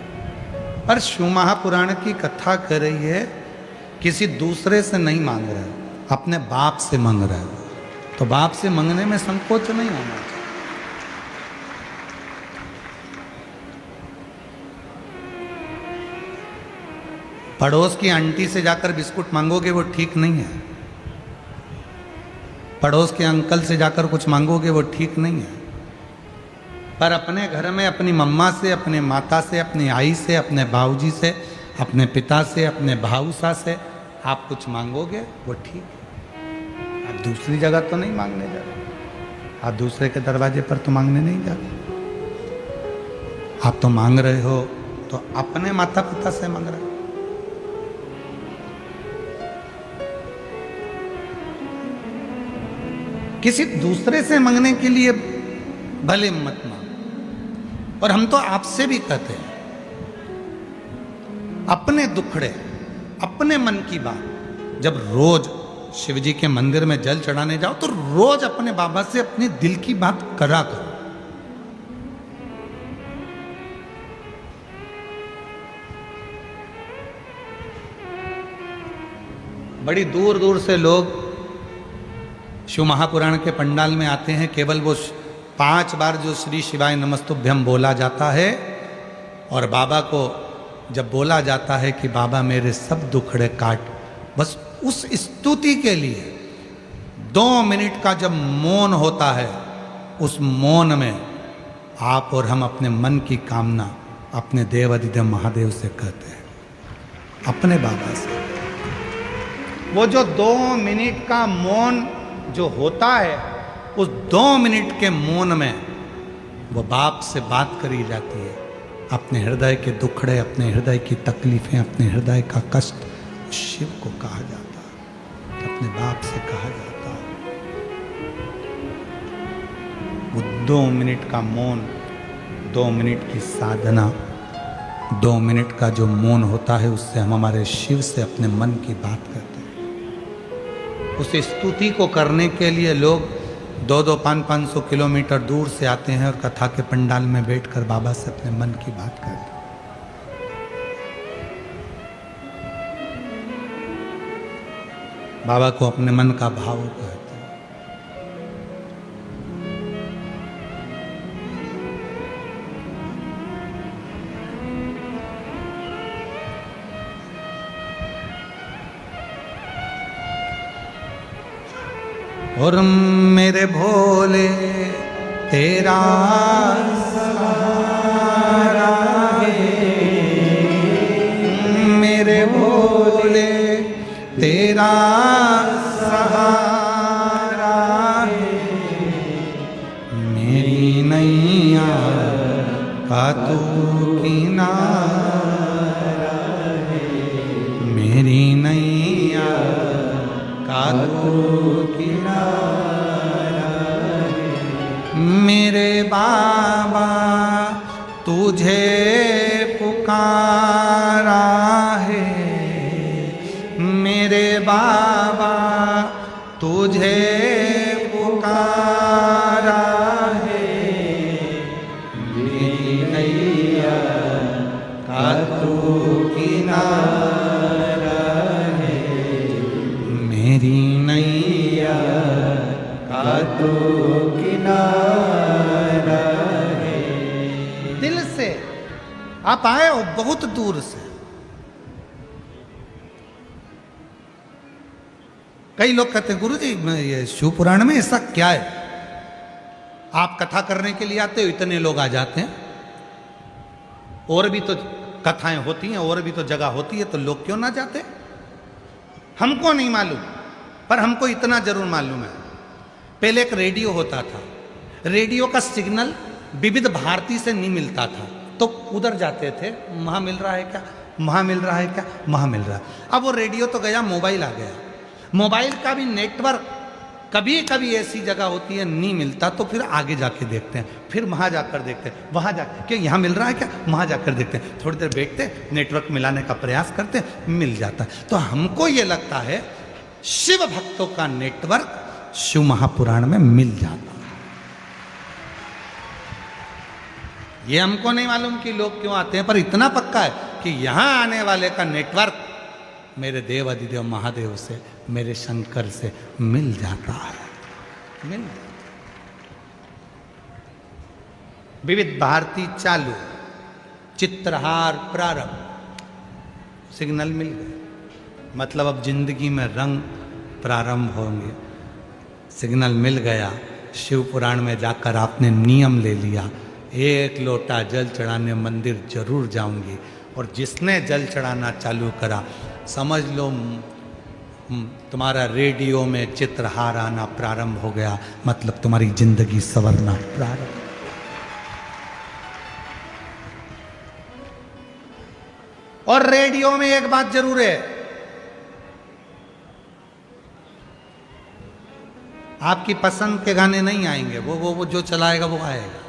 पर शिव महापुराण की कथा कह रही है किसी दूसरे से नहीं मांग रहे, अपने बाप से मांग रहे हो, तो बाप से मांगने में संकोच नहीं होना चाहिए। पड़ोस की आंटी से जाकर बिस्कुट मांगोगे वो ठीक नहीं है, पड़ोस के अंकल से जाकर कुछ मांगोगे वो ठीक नहीं है। पर अपने घर में अपनी मम्मा से, अपने माता से, अपनी आई से, अपने बाबूजी से, अपने पिता से, अपने भाऊसा से आप कुछ मांगोगे वो ठीक है। आप दूसरी जगह तो नहीं मांगने जा रहे, आप दूसरे के दरवाजे पर तो मांगने नहीं जा रहे। आप तो मांग रहे हो तो अपने माता पिता से मांग रहे हो। किसी दूसरे से मांगने के लिए भले मत मांगो। और हम तो आपसे भी कहते हैं, अपने दुखड़े, अपने मन की बात जब रोज शिव जी के मंदिर में जल चढ़ाने जाओ तो रोज अपने बाबा से अपने दिल की बात करा करो। बड़ी दूर दूर से लोग शिव महापुराण के पंडाल में आते हैं। केवल वो 5 बार जो श्री शिवाय नमस्तुभ्यम बोला जाता है, और बाबा को जब बोला जाता है कि बाबा मेरे सब दुखड़े काट, बस उस स्तुति के लिए 2 मिनट का जब मौन होता है, उस मौन में आप और हम अपने मन की कामना अपने देव अधिदेव महादेव से कहते हैं, अपने बाबा से। वो जो 2 मिनट का मौन जो होता है, उस 2 मिनट के मौन में वो बाप से बात करी जाती है। अपने हृदय के दुखड़े, अपने हृदय की तकलीफें, अपने हृदय का कष्ट शिव को कहा जाता है, अपने बाप से कहा जाता है। वो 2 मिनट का मौन, 2 मिनट की साधना, 2 मिनट का जो मौन होता है, उससे हम हमारे शिव से अपने मन की बात करते हैं। उस स्तुति को करने के लिए लोग 200, 500 किलोमीटर दूर से आते हैं और कथा के पंडाल में बैठकर बाबा से अपने मन की बात करते हैं। बाबा को अपने मन का भाव कहते हैं। और मेरे भोले तेरा सहारा है, मेरे भोले तेरा सहारा है, मेरी नैया का तू किनारा है, मेरी नैया का तू किनारा है। मेरे बाबा तुझे पुकारा है, मेरे बाबा तुझे पुकारा है, मेरी नैया का तू किनारा है, मेरी नैया का तू किनारा है। दिल से आप आए हो बहुत दूर से। कई लोग कहते हैं गुरुजी ये शिव पुराण में ऐसा क्या है, आप कथा करने के लिए आते हो, इतने लोग आ जाते हैं, और भी तो कथाएं होती हैं, और भी तो जगह होती है, तो लोग क्यों ना जाते? हमको नहीं मालूम, पर हमको इतना जरूर मालूम है। पहले एक रेडियो होता था, रेडियो का सिग्नल विविध भारती से नहीं मिलता था, तो उधर जाते थे, वहां मिल रहा है क्या, वहां मिल रहा है क्या, वहां मिल रहा है। अब वो रेडियो तो गया, मोबाइल आ गया। मोबाइल का भी नेटवर्क कभी कभी ऐसी जगह होती है नहीं मिलता, तो फिर आगे जाके देखते हैं, फिर वहां जाकर देखते हैं, वहां जाकर क्या यहाँ मिल रहा है क्या, वहां जाकर देखते हैं, थोड़ी देर बैठते हैं, नेटवर्क मिलाने का प्रयास करते हैं, मिल जाता है। तो हमको ये लगता है शिव भक्तों का नेटवर्क शिव महापुराण में मिल जाता है। ये हमको नहीं मालूम कि लोग क्यों आते हैं, पर इतना पक्का है कि यहां आने वाले का नेटवर्क मेरे देव अधिदेव महादेव से, मेरे शंकर से मिल जाता है, मिल जाता। विविध भारती चालू, चित्रहार प्रारंभ, सिग्नल मिल गए, मतलब अब जिंदगी में रंग प्रारंभ होंगे। सिग्नल मिल गया, शिव पुराण में जाकर आपने नियम ले लिया, 1 लोटा जल चढ़ाने मंदिर जरूर जाऊंगी, और जिसने जल चढ़ाना चालू करा, समझ लो तुम्हारा रेडियो में चित्रहार आना प्रारंभ हो गया, मतलब तुम्हारी जिंदगी संवरना प्रारंभ। और रेडियो में एक बात जरूर है, आपकी पसंद के गाने नहीं आएंगे, वो जो चलाएगा वो आएगा।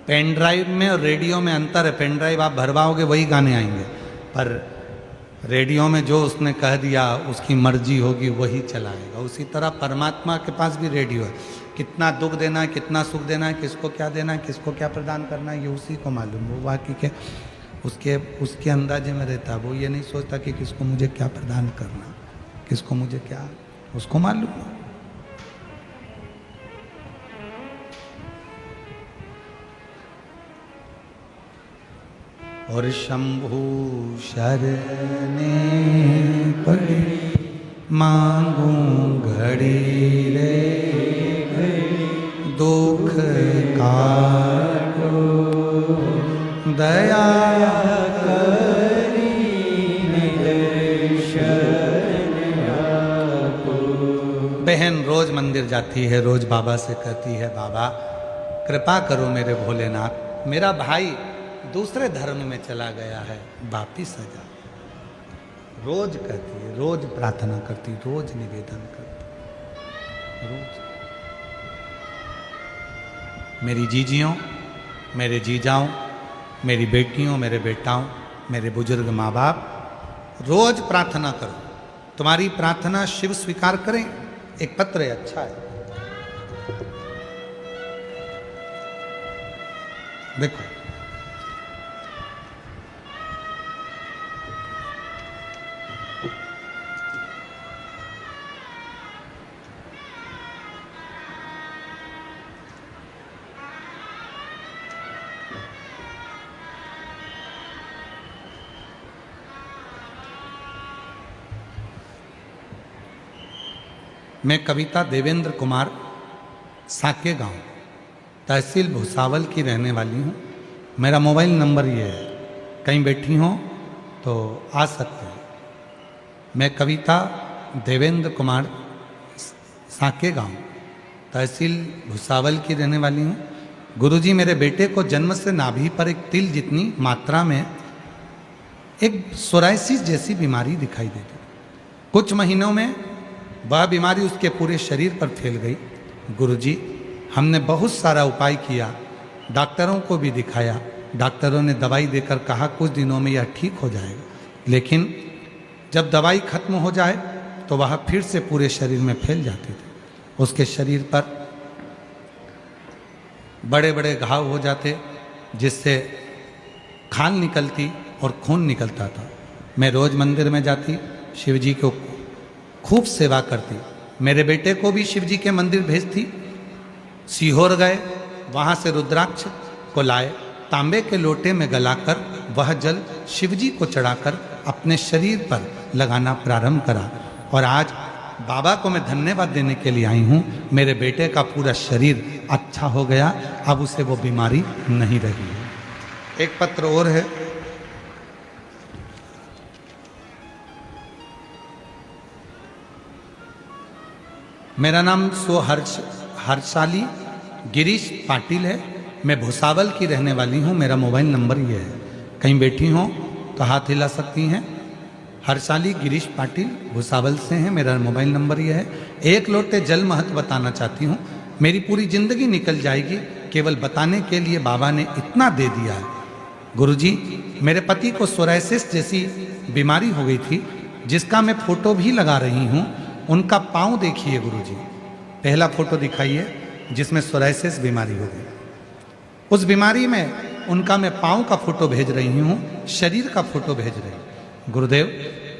पेन ड्राइव में और रेडियो में अंतर है, पेन ड्राइव आप भरवाओगे वही गाने आएंगे, पर रेडियो में जो उसने कह दिया उसकी मर्जी होगी वही चलाएगा। उसी तरह परमात्मा के पास भी रेडियो है, कितना दुख देना है, कितना सुख देना है, किसको क्या देना है, किसको क्या प्रदान करना है, ये उसी को मालूम। वो बाकी के उसके अंदाजे में रहता है, वो ये नहीं सोचता कि किसको मुझे क्या प्रदान करना, किसको मुझे क्या, उसको मालूम है। और शंभु शरणे पड़े मांगू घड़ी रे घड़ी, दुख काटो दया करी बहन रोज मंदिर जाती है, रोज बाबा से कहती है बाबा कृपा करो मेरे भोलेनाथ, मेरा भाई दूसरे धर्म में चला गया है, वापिस आ जा। रोज कहती है, रोज प्रार्थना करती, रोज निवेदन करती, रोज। मेरी जीजियों, मेरे जीजाओं, मेरी बेटियों, मेरे बेटाओं, मेरे बुजुर्ग माँ बाप, रोज प्रार्थना करो, तुम्हारी प्रार्थना शिव स्वीकार करें। एक पत्र है, अच्छा है, देखो। मैं कविता देवेंद्र कुमार साके गांव तहसील भुसावल की रहने वाली हूँ। मेरा मोबाइल नंबर ये है, कहीं बैठी हो तो आ सकते हैं। मैं कविता देवेंद्र कुमार साके गांव तहसील भुसावल की रहने वाली हूँ। गुरुजी मेरे बेटे को जन्म से नाभि पर एक तिल जितनी मात्रा में एक सोराइसिस जैसी बीमारी दिखाई देती। कुछ महीनों में वह बीमारी उसके पूरे शरीर पर फैल गई। गुरुजी हमने बहुत सारा उपाय किया, डॉक्टरों को भी दिखाया, डॉक्टरों ने दवाई देकर कहा कुछ दिनों में यह ठीक हो जाएगा, लेकिन जब दवाई खत्म हो जाए तो वह फिर से पूरे शरीर में फैल जाती थी। उसके शरीर पर बड़े बड़े घाव हो जाते जिससे खाल निकलती और खून निकलता था। मैं रोज मंदिर में जाती, शिव जी को खूब सेवा करती। मेरे बेटे को भी शिव जी के मंदिर भेजती। सीहोर गए, वहाँ से रुद्राक्ष को लाए, तांबे के लोटे में गलाकर वह जल शिव जी को चढ़ाकर अपने शरीर पर लगाना प्रारंभ करा। और आज बाबा को मैं धन्यवाद देने के लिए आई हूँ। मेरे बेटे का पूरा शरीर अच्छा हो गया, अब उसे वो बीमारी नहीं रही है। एक पत्र और है, मेरा नाम हर्षाली गिरीश पाटिल है। मैं भुसावल की रहने वाली हूँ। मेरा मोबाइल नंबर ये है, कहीं बैठी हो तो हाथ हिला सकती हैं। हर्षाली गिरीश पाटिल भुसावल से हैं। मेरा मोबाइल नंबर ये है। एक लोटे जल महत्व बताना चाहती हूँ। मेरी पूरी जिंदगी निकल जाएगी केवल बताने के लिए बाबा ने इतना दे दिया है। गुरुजी मेरे पति को सोराइसिस जैसी बीमारी हो गई थी, जिसका मैं फोटो भी लगा रही हूँ। उनका पाँव देखिए गुरुजी, पहला फोटो दिखाइए जिसमें सोराइसिस बीमारी हो गई। उस बीमारी में उनका मैं पाँव का फोटो भेज रही हूँ, शरीर का फोटो भेज रही हूँ। गुरुदेव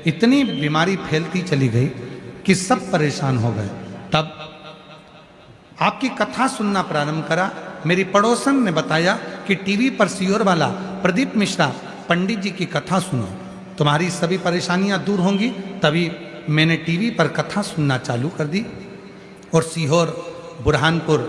इतनी बीमारी फैलती चली गई कि सब परेशान हो गए। तब आपकी कथा सुनना प्रारंभ करा। मेरी पड़ोसन ने बताया कि टीवी पर सीहोर वाला प्रदीप मिश्रा पंडित जी की कथा सुनो, तुम्हारी सभी परेशानियां दूर होंगी। तभी मैंने टीवी पर कथा सुनना चालू कर दी और सीहोर, बुरहानपुर,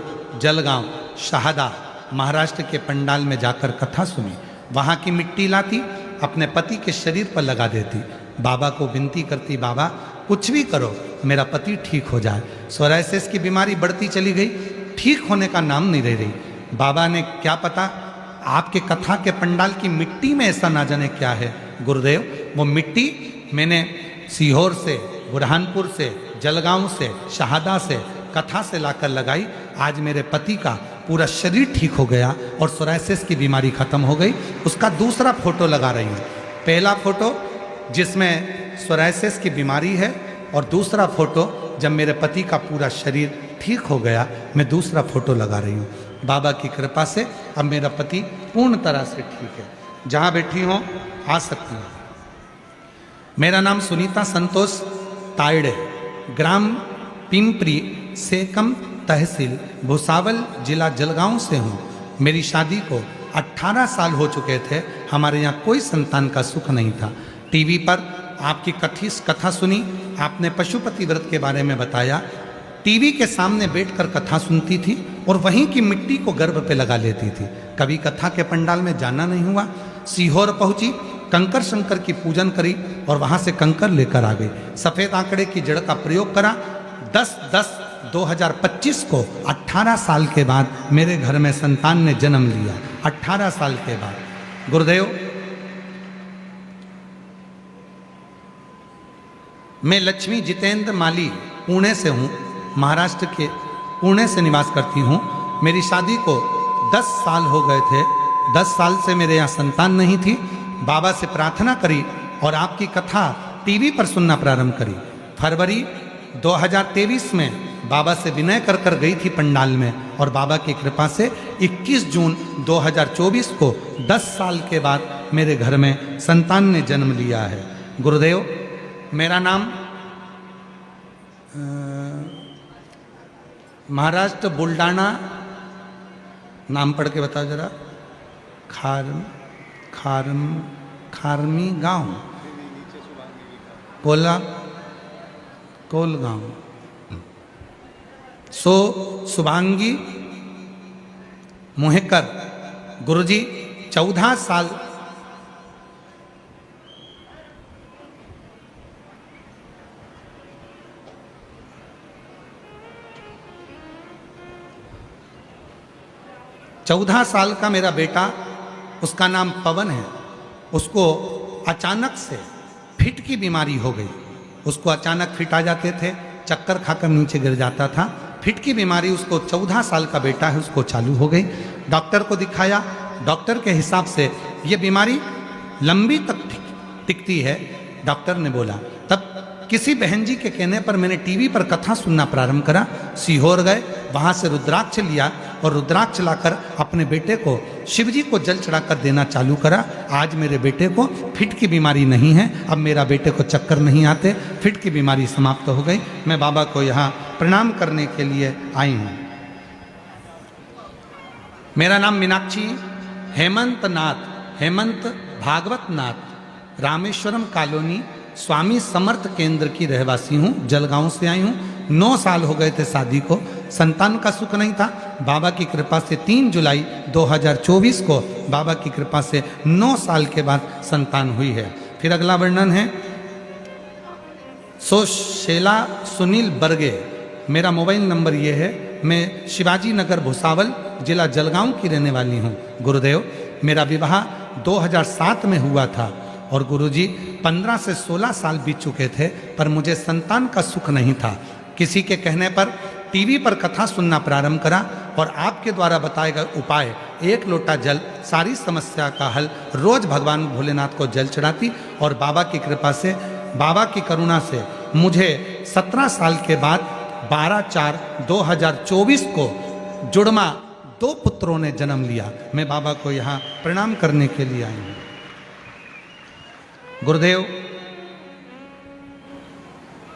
जलगांव, शहादा, महाराष्ट्र के पंडाल में जाकर कथा सुनी। वहाँ की मिट्टी लाती, अपने पति के शरीर पर लगा देती, बाबा को विनती करती, बाबा कुछ भी करो मेरा पति ठीक हो जाए। सोराइसिस की बीमारी बढ़ती चली गई, ठीक होने का नाम नहीं ले रही। बाबा ने क्या पता आपके कथा के पंडाल की मिट्टी में ऐसा ना जाने क्या है। गुरुदेव वो मिट्टी मैंने सीहोर से, बुरहानपुर से, जलगांव से, शहादा से, कथा से लाकर लगाई। आज मेरे पति का पूरा शरीर ठीक हो गया और सोराइसिस की बीमारी खत्म हो गई। उसका दूसरा फोटो लगा रही हूँ। पहला फोटो जिसमें सोराइसिस की बीमारी है और दूसरा फोटो जब मेरे पति का पूरा शरीर ठीक हो गया, मैं दूसरा फोटो लगा रही हूँ। बाबा की कृपा से अब मेरा पति पूर्ण तरह से ठीक है। जहाँ बैठी हो आ सकती हूँ। मेरा नाम सुनीता संतोष तायड़े, ग्राम पिंपरी सेकम तहसील भुसावल जिला जलगांव से हूँ। मेरी शादी को 18 साल हो चुके थे। हमारे यहाँ कोई संतान का सुख नहीं था। टीवी पर आपकी कथा सुनी, आपने पशुपति व्रत के बारे में बताया। टीवी के सामने बैठकर कथा सुनती थी और वहीं की मिट्टी को गर्भ पे लगा लेती थी। कभी कथा के पंडाल में जाना नहीं हुआ। सीहोर पहुंची, कंकर शंकर की पूजन करी और वहां से कंकर लेकर आ गई। सफेद आंकड़े की जड़ का प्रयोग करा। 10/10/2025 को 18 साल के बाद मेरे घर में संतान ने जन्म लिया। 18 साल के बाद। गुरुदेव, मैं लक्ष्मी जितेंद्र माली पुणे से हूँ, महाराष्ट्र के पुणे से निवास करती हूँ। मेरी शादी को 10 साल हो गए थे। 10 साल से मेरे यहाँ संतान नहीं थी। बाबा से प्रार्थना करी और आपकी कथा टीवी पर सुनना प्रारंभ करी। फरवरी 2023 में बाबा से विनय कर कर गई थी पंडाल में और बाबा की कृपा से 21 जून 2024 को 10 साल के बाद मेरे घर में संतान ने जन्म लिया है। गुरुदेव, मेरा नाम महाराष्ट्र बुल्डाना, नाम पढ़ के बताओ जरा। खारमी गांव, कोल गांव। सो शुभांगी मोहेकर। गुरुजी 14 साल का मेरा बेटा, उसका नाम पवन है। उसको अचानक से फिट की बीमारी हो गई। उसको अचानक फिट आ जाते थे, चक्कर खाकर नीचे गिर जाता था। फिट की बीमारी उसको 14 साल का बेटा है, उसको चालू हो गई। डॉक्टर को दिखाया। डॉक्टर के हिसाब से ये बीमारी लंबी तक टिकती है, डॉक्टर ने बोला। तब किसी बहन जी के कहने पर मैंने टीवी पर कथा सुनना प्रारंभ करा। सीहोर गए, वहाँ से रुद्राक्ष लिया और रुद्राक्ष लाकर अपने बेटे को, शिव जी को जल चढ़ाकर देना चालू करा। आज मेरे बेटे को फिट की बीमारी नहीं है। अब मेरा बेटे को चक्कर नहीं आते, फिट की बीमारी समाप्त हो गई। मैं बाबा को यहाँ प्रणाम करने के लिए आई हूँ। मेरा नाम मीनाक्षी हेमंत भागवत नाथ, रामेश्वरम कॉलोनी, स्वामी समर्थ केंद्र की रहवासी हूँ। जलगांव से आई हूँ। 9 साल हो गए थे शादी को। संतान का सुख नहीं था। बाबा की कृपा से 3 जुलाई 2024 को बाबा की कृपा से 9 साल के बाद संतान हुई है। फिर अगला वर्णन है। शेला सुनील बर्गे, मेरा मोबाइल नंबर ये है। मैं शिवाजी नगर भुसावल, जिला जलगांव की रहने वाली हूँ। गुरुदेव, मेरा विवाह 2007 में हुआ था और गुरुजी 15 से 16 साल बीत चुके थे, पर मुझे संतान का सुख नहीं था। किसी के कहने पर टीवी पर कथा सुनना प्रारंभ करा और आपके द्वारा बताए गए उपाय, 1 लोटा जल, सारी समस्या का हल। रोज भगवान भोलेनाथ को जल चढ़ाती और बाबा की कृपा से, बाबा की करुणा से मुझे 17 साल के बाद 12/4/2024 को जुड़मा 2 पुत्रों ने जन्म लिया। मैं बाबा को यहाँ प्रणाम करने के लिए आई हूँ। गुरुदेव,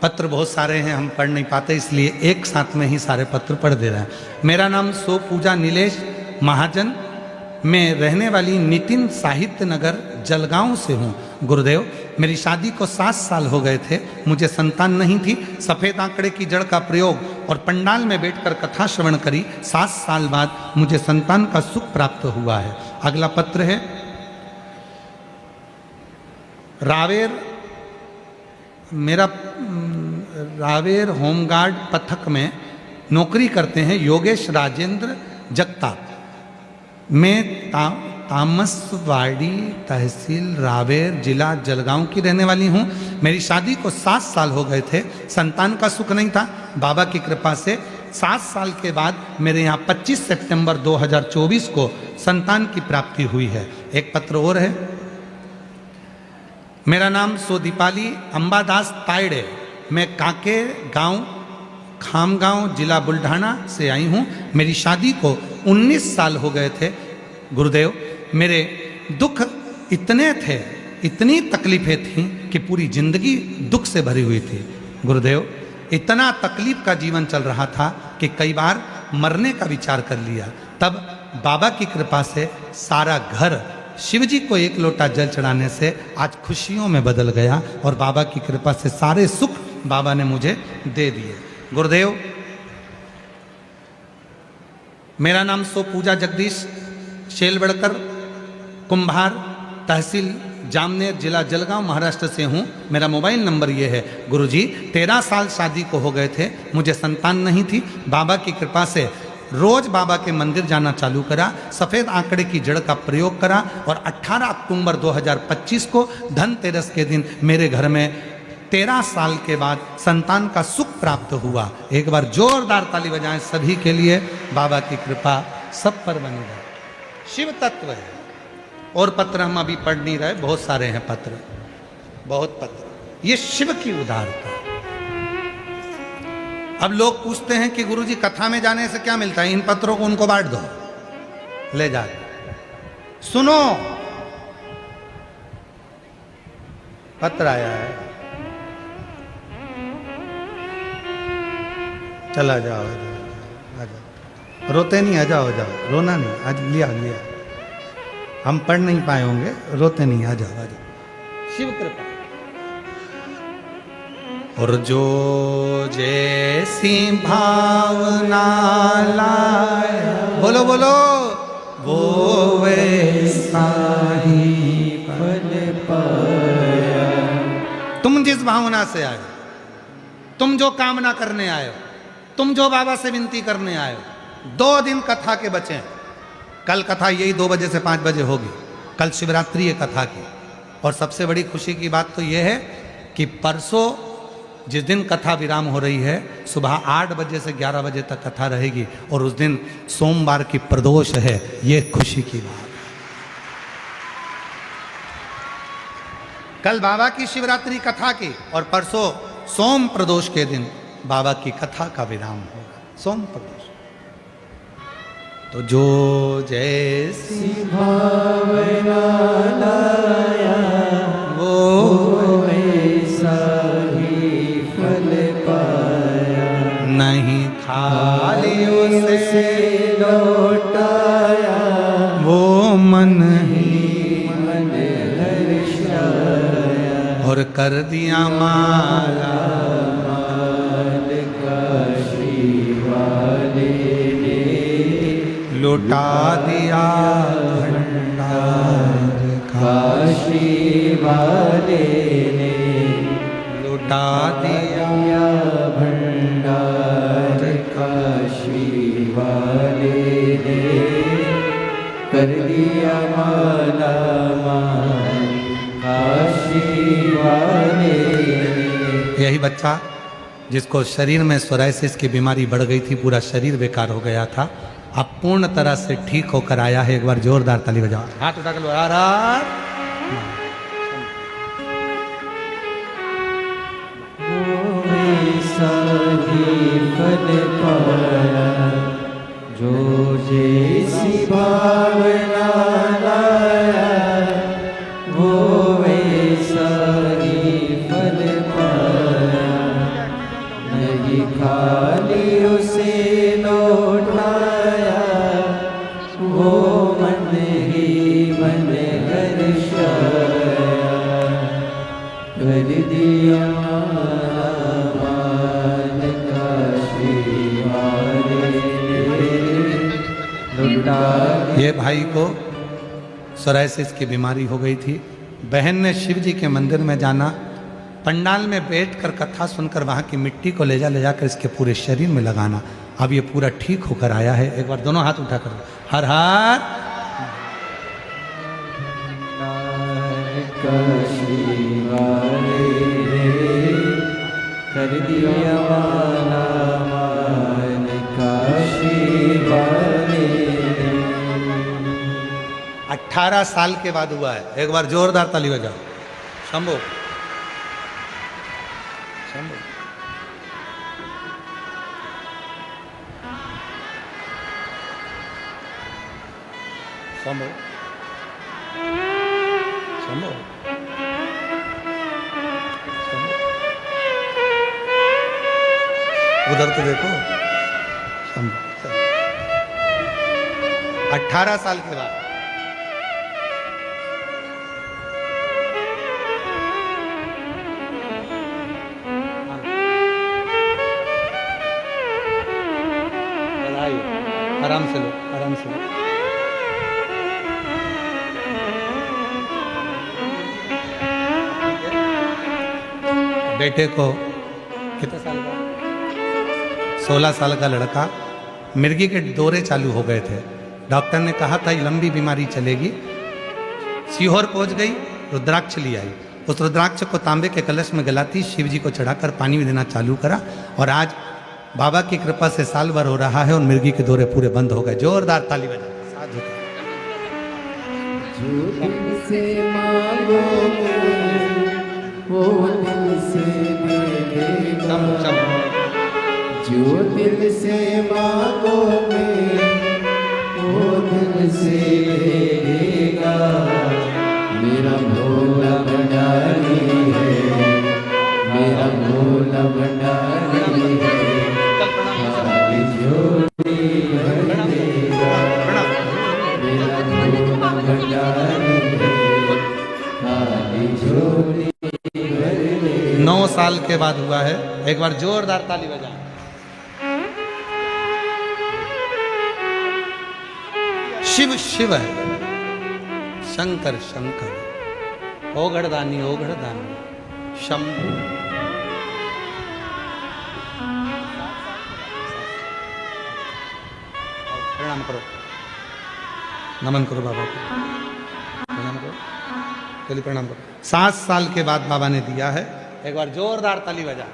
पत्र बहुत सारे हैं, हम पढ़ नहीं पाते, इसलिए एक साथ में ही सारे पत्र पढ़ दे रहे हैं। मेरा नाम सो पूजा नीलेश महाजन, मैं रहने वाली नितिन साहित्य नगर जलगांव से हूँ। गुरुदेव, मेरी शादी को 7 साल हो गए थे। मुझे संतान नहीं थी। सफ़ेद आंकड़े की जड़ का प्रयोग और पंडाल में बैठकर कथा श्रवण करी। 7 साल बाद मुझे संतान का सुख प्राप्त हुआ है। अगला पत्र है। रावेर होमगार्ड पथक में नौकरी करते हैं योगेश राजेंद्र जगताप। मैं तामसवाड़ी तहसील रावेर जिला जलगांव की रहने वाली हूँ। मेरी शादी को 7 साल हो गए थे। संतान का सुख नहीं था। बाबा की कृपा से 7 साल के बाद मेरे यहाँ 25 सितंबर 2024 को संतान की प्राप्ति हुई है। एक पत्र और है। मेरा नाम सोदीपाली अंबादास तायड़े, मैं काके गांव खामगांव जिला बुल्ढाना से आई हूँ। मेरी शादी को 19 साल हो गए थे। गुरुदेव, मेरे दुख इतने थे, इतनी तकलीफें थीं कि पूरी जिंदगी दुख से भरी हुई थी। गुरुदेव, इतना तकलीफ का जीवन चल रहा था कि कई बार मरने का विचार कर लिया। तब बाबा की कृपा से सारा घर शिव जी को 1 लोटा जल चढ़ाने से आज खुशियों में बदल गया और बाबा की कृपा से सारे सुख बाबा ने मुझे दे दिए। गुरुदेव, मेरा नाम सो पूजा जगदीश शेलवड़कर, कुंभार, तहसील जामनेर, जिला जलगांव, महाराष्ट्र से हूँ। मेरा मोबाइल नंबर ये है। गुरुजी 13 साल शादी को हो गए थे, मुझे संतान नहीं थी। बाबा की कृपा से रोज बाबा के मंदिर जाना चालू करा, सफ़ेद आंकड़े की जड़ का प्रयोग करा और 18 अक्टूबर 2025 को धनतेरस के दिन मेरे घर में 13 साल के बाद संतान का सुख प्राप्त हुआ। एक बार जोरदार ताली बजाएं सभी के लिए। बाबा की कृपा सब पर बनी रहे। शिव तत्व है। और पत्र हम अभी पढ़ नहीं रहे, बहुत सारे हैं पत्र, बहुत पत्र। ये शिव की उदारता। अब लोग पूछते हैं कि गुरुजी कथा में जाने से क्या मिलता है? इन पत्रों को उनको बांट दो, ले जा। सुनो, पत्र आया है, चला जाओ, आ जाओ। रोते नहीं, आ जाओ, जाओ, रोना नहीं, आज लिया लिया। हम पढ़ नहीं पाए होंगे, रोते नहीं, आ जाओ, आ जाओ। शिव कृपा। और जो जैसी भावना लाया, बोलो बोलो, वो वैसा ही फल पाया। तुम जिस भावना से आए, तुम जो कामना करने आए हो, तुम जो बाबा से विनती करने आए हो, 2 दिन कथा के बचे। कल कथा यही 2 बजे से 5 बजे होगी। कल शिवरात्रि है कथा की। और सबसे बड़ी खुशी की बात तो यह है कि परसों जिस दिन कथा विराम हो रही है, सुबह 8 बजे से 11 बजे तक कथा रहेगी। और उस दिन सोमवार की प्रदोष है। ये खुशी की बात। कल बाबा की शिवरात्रि कथा की और परसों सोम प्रदोष के दिन बाबा की कथा का विराम होगा। सोम प्रदोष। तो जो जैसी भावना लाया, वो वैसा ही फल पाया। नहीं खाली उसे लौटाया, वो मन ही मन हर्षाया। और कर दिया माला लुटा दिया भंडार काशी वाले ने। लुटा दिया भंडार काशी वाले ने। कर दिया माला माल काशी वाले ने। यही बच्चा जिसको शरीर में सोराइसिस की बीमारी बढ़ गई थी, पूरा शरीर बेकार हो गया था, अब पूर्ण तरह से ठीक होकर आया है। एक बार जोरदार ताली बजाओ, हाथ उठा कर लो। फल पाया, जो जैसी भावना लाया, वो वैसा ही फल पाया। नहीं खाली उसे लौटाया, वो मन ही मन हर्षाया। कर दिया माल काशी वाले ने। लुटा। ये भाई को सोराइसिस की बीमारी हो गई थी। बहन ने शिव जी के मंदिर में जाना, पंडाल में बैठकर कथा सुनकर वहाँ की मिट्टी को ले जाकर इसके पूरे शरीर में लगाना। अब ये पूरा ठीक होकर आया है। एक बार दोनों हाथ उठा कर हर हर। कर दिया माला माल काशी वाले। 18 साल के बाद हुआ है। एक बार जोरदार ताली बजाओ। शंभो शंभो। शंभो शंभो। उधर तो देखो। 18 साल के बाद आराम आराम से लो, आराम से लो। बेटे को कितने साल का? 16 साल का लड़का, मिर्गी के दौरे चालू हो गए थे। डॉक्टर ने कहा था ये लंबी बीमारी चलेगी। सीहोर पहुंच गई, रुद्राक्ष ले आई। उस रुद्राक्ष को तांबे के कलश में गलाती शिव जी को चढ़ाकर पानी में देना चालू करा, और आज बाबा की कृपा से साल भर हो रहा है और मिर्गी के दौरे पूरे बंद हो गए। जोरदार ताली बजा। साधु जो दिल से मांगोगे वो दिल से मिलेगा, जो दिल से मांगोगे वो दिल से मिलेगा। मेरा भोला भंडारी है, मेरा भोला भंडारी है, खाली झोली भर देगा। मेरा भोला भंडारी है, खाली झोली भर देगा। 9 साल के बाद हुआ है। एक बार जोरदार ताली बजा। शिव शिव है, शंकर शंकर, ओघड़दानी ओघड़दानी, शंभु। प्रणाम करो, नमन करो बाबा को, प्रणाम करो, चलिए प्रणाम करो। 7 साल के बाद बाबा ने दिया है। एक बार जोरदार ताली बजा।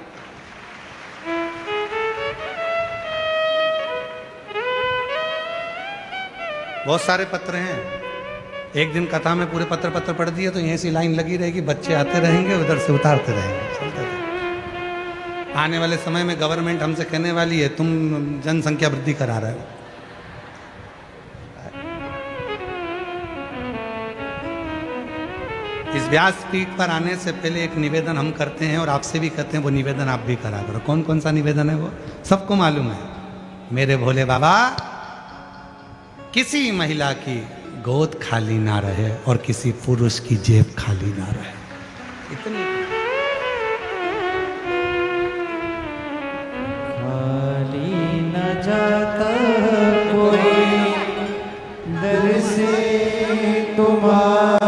बहुत सारे पत्र हैं। एक दिन कथा में पूरे पत्र पढ़ दिए तो यहीं से लाइन लगी रहेगी, बच्चे आते रहेंगे, उधर से उतारते रहेंगे, चलते रहेंगे। आने वाले समय में गवर्नमेंट हमसे कहने वाली है तुम जनसंख्या वृद्धि करा रहे हो। इस व्यासपीठ पर आने से पहले एक निवेदन हम करते हैं और आपसे भी करते हैं, वो निवेदन आप भी करा करो। कौन कौन सा निवेदन है वो सबको मालूम है। मेरे भोले बाबा, किसी महिला की गोद खाली ना रहे और किसी पुरुष की जेब खाली ना रहे। इतनी खाली न जाता कोई दर से तुम्हारा।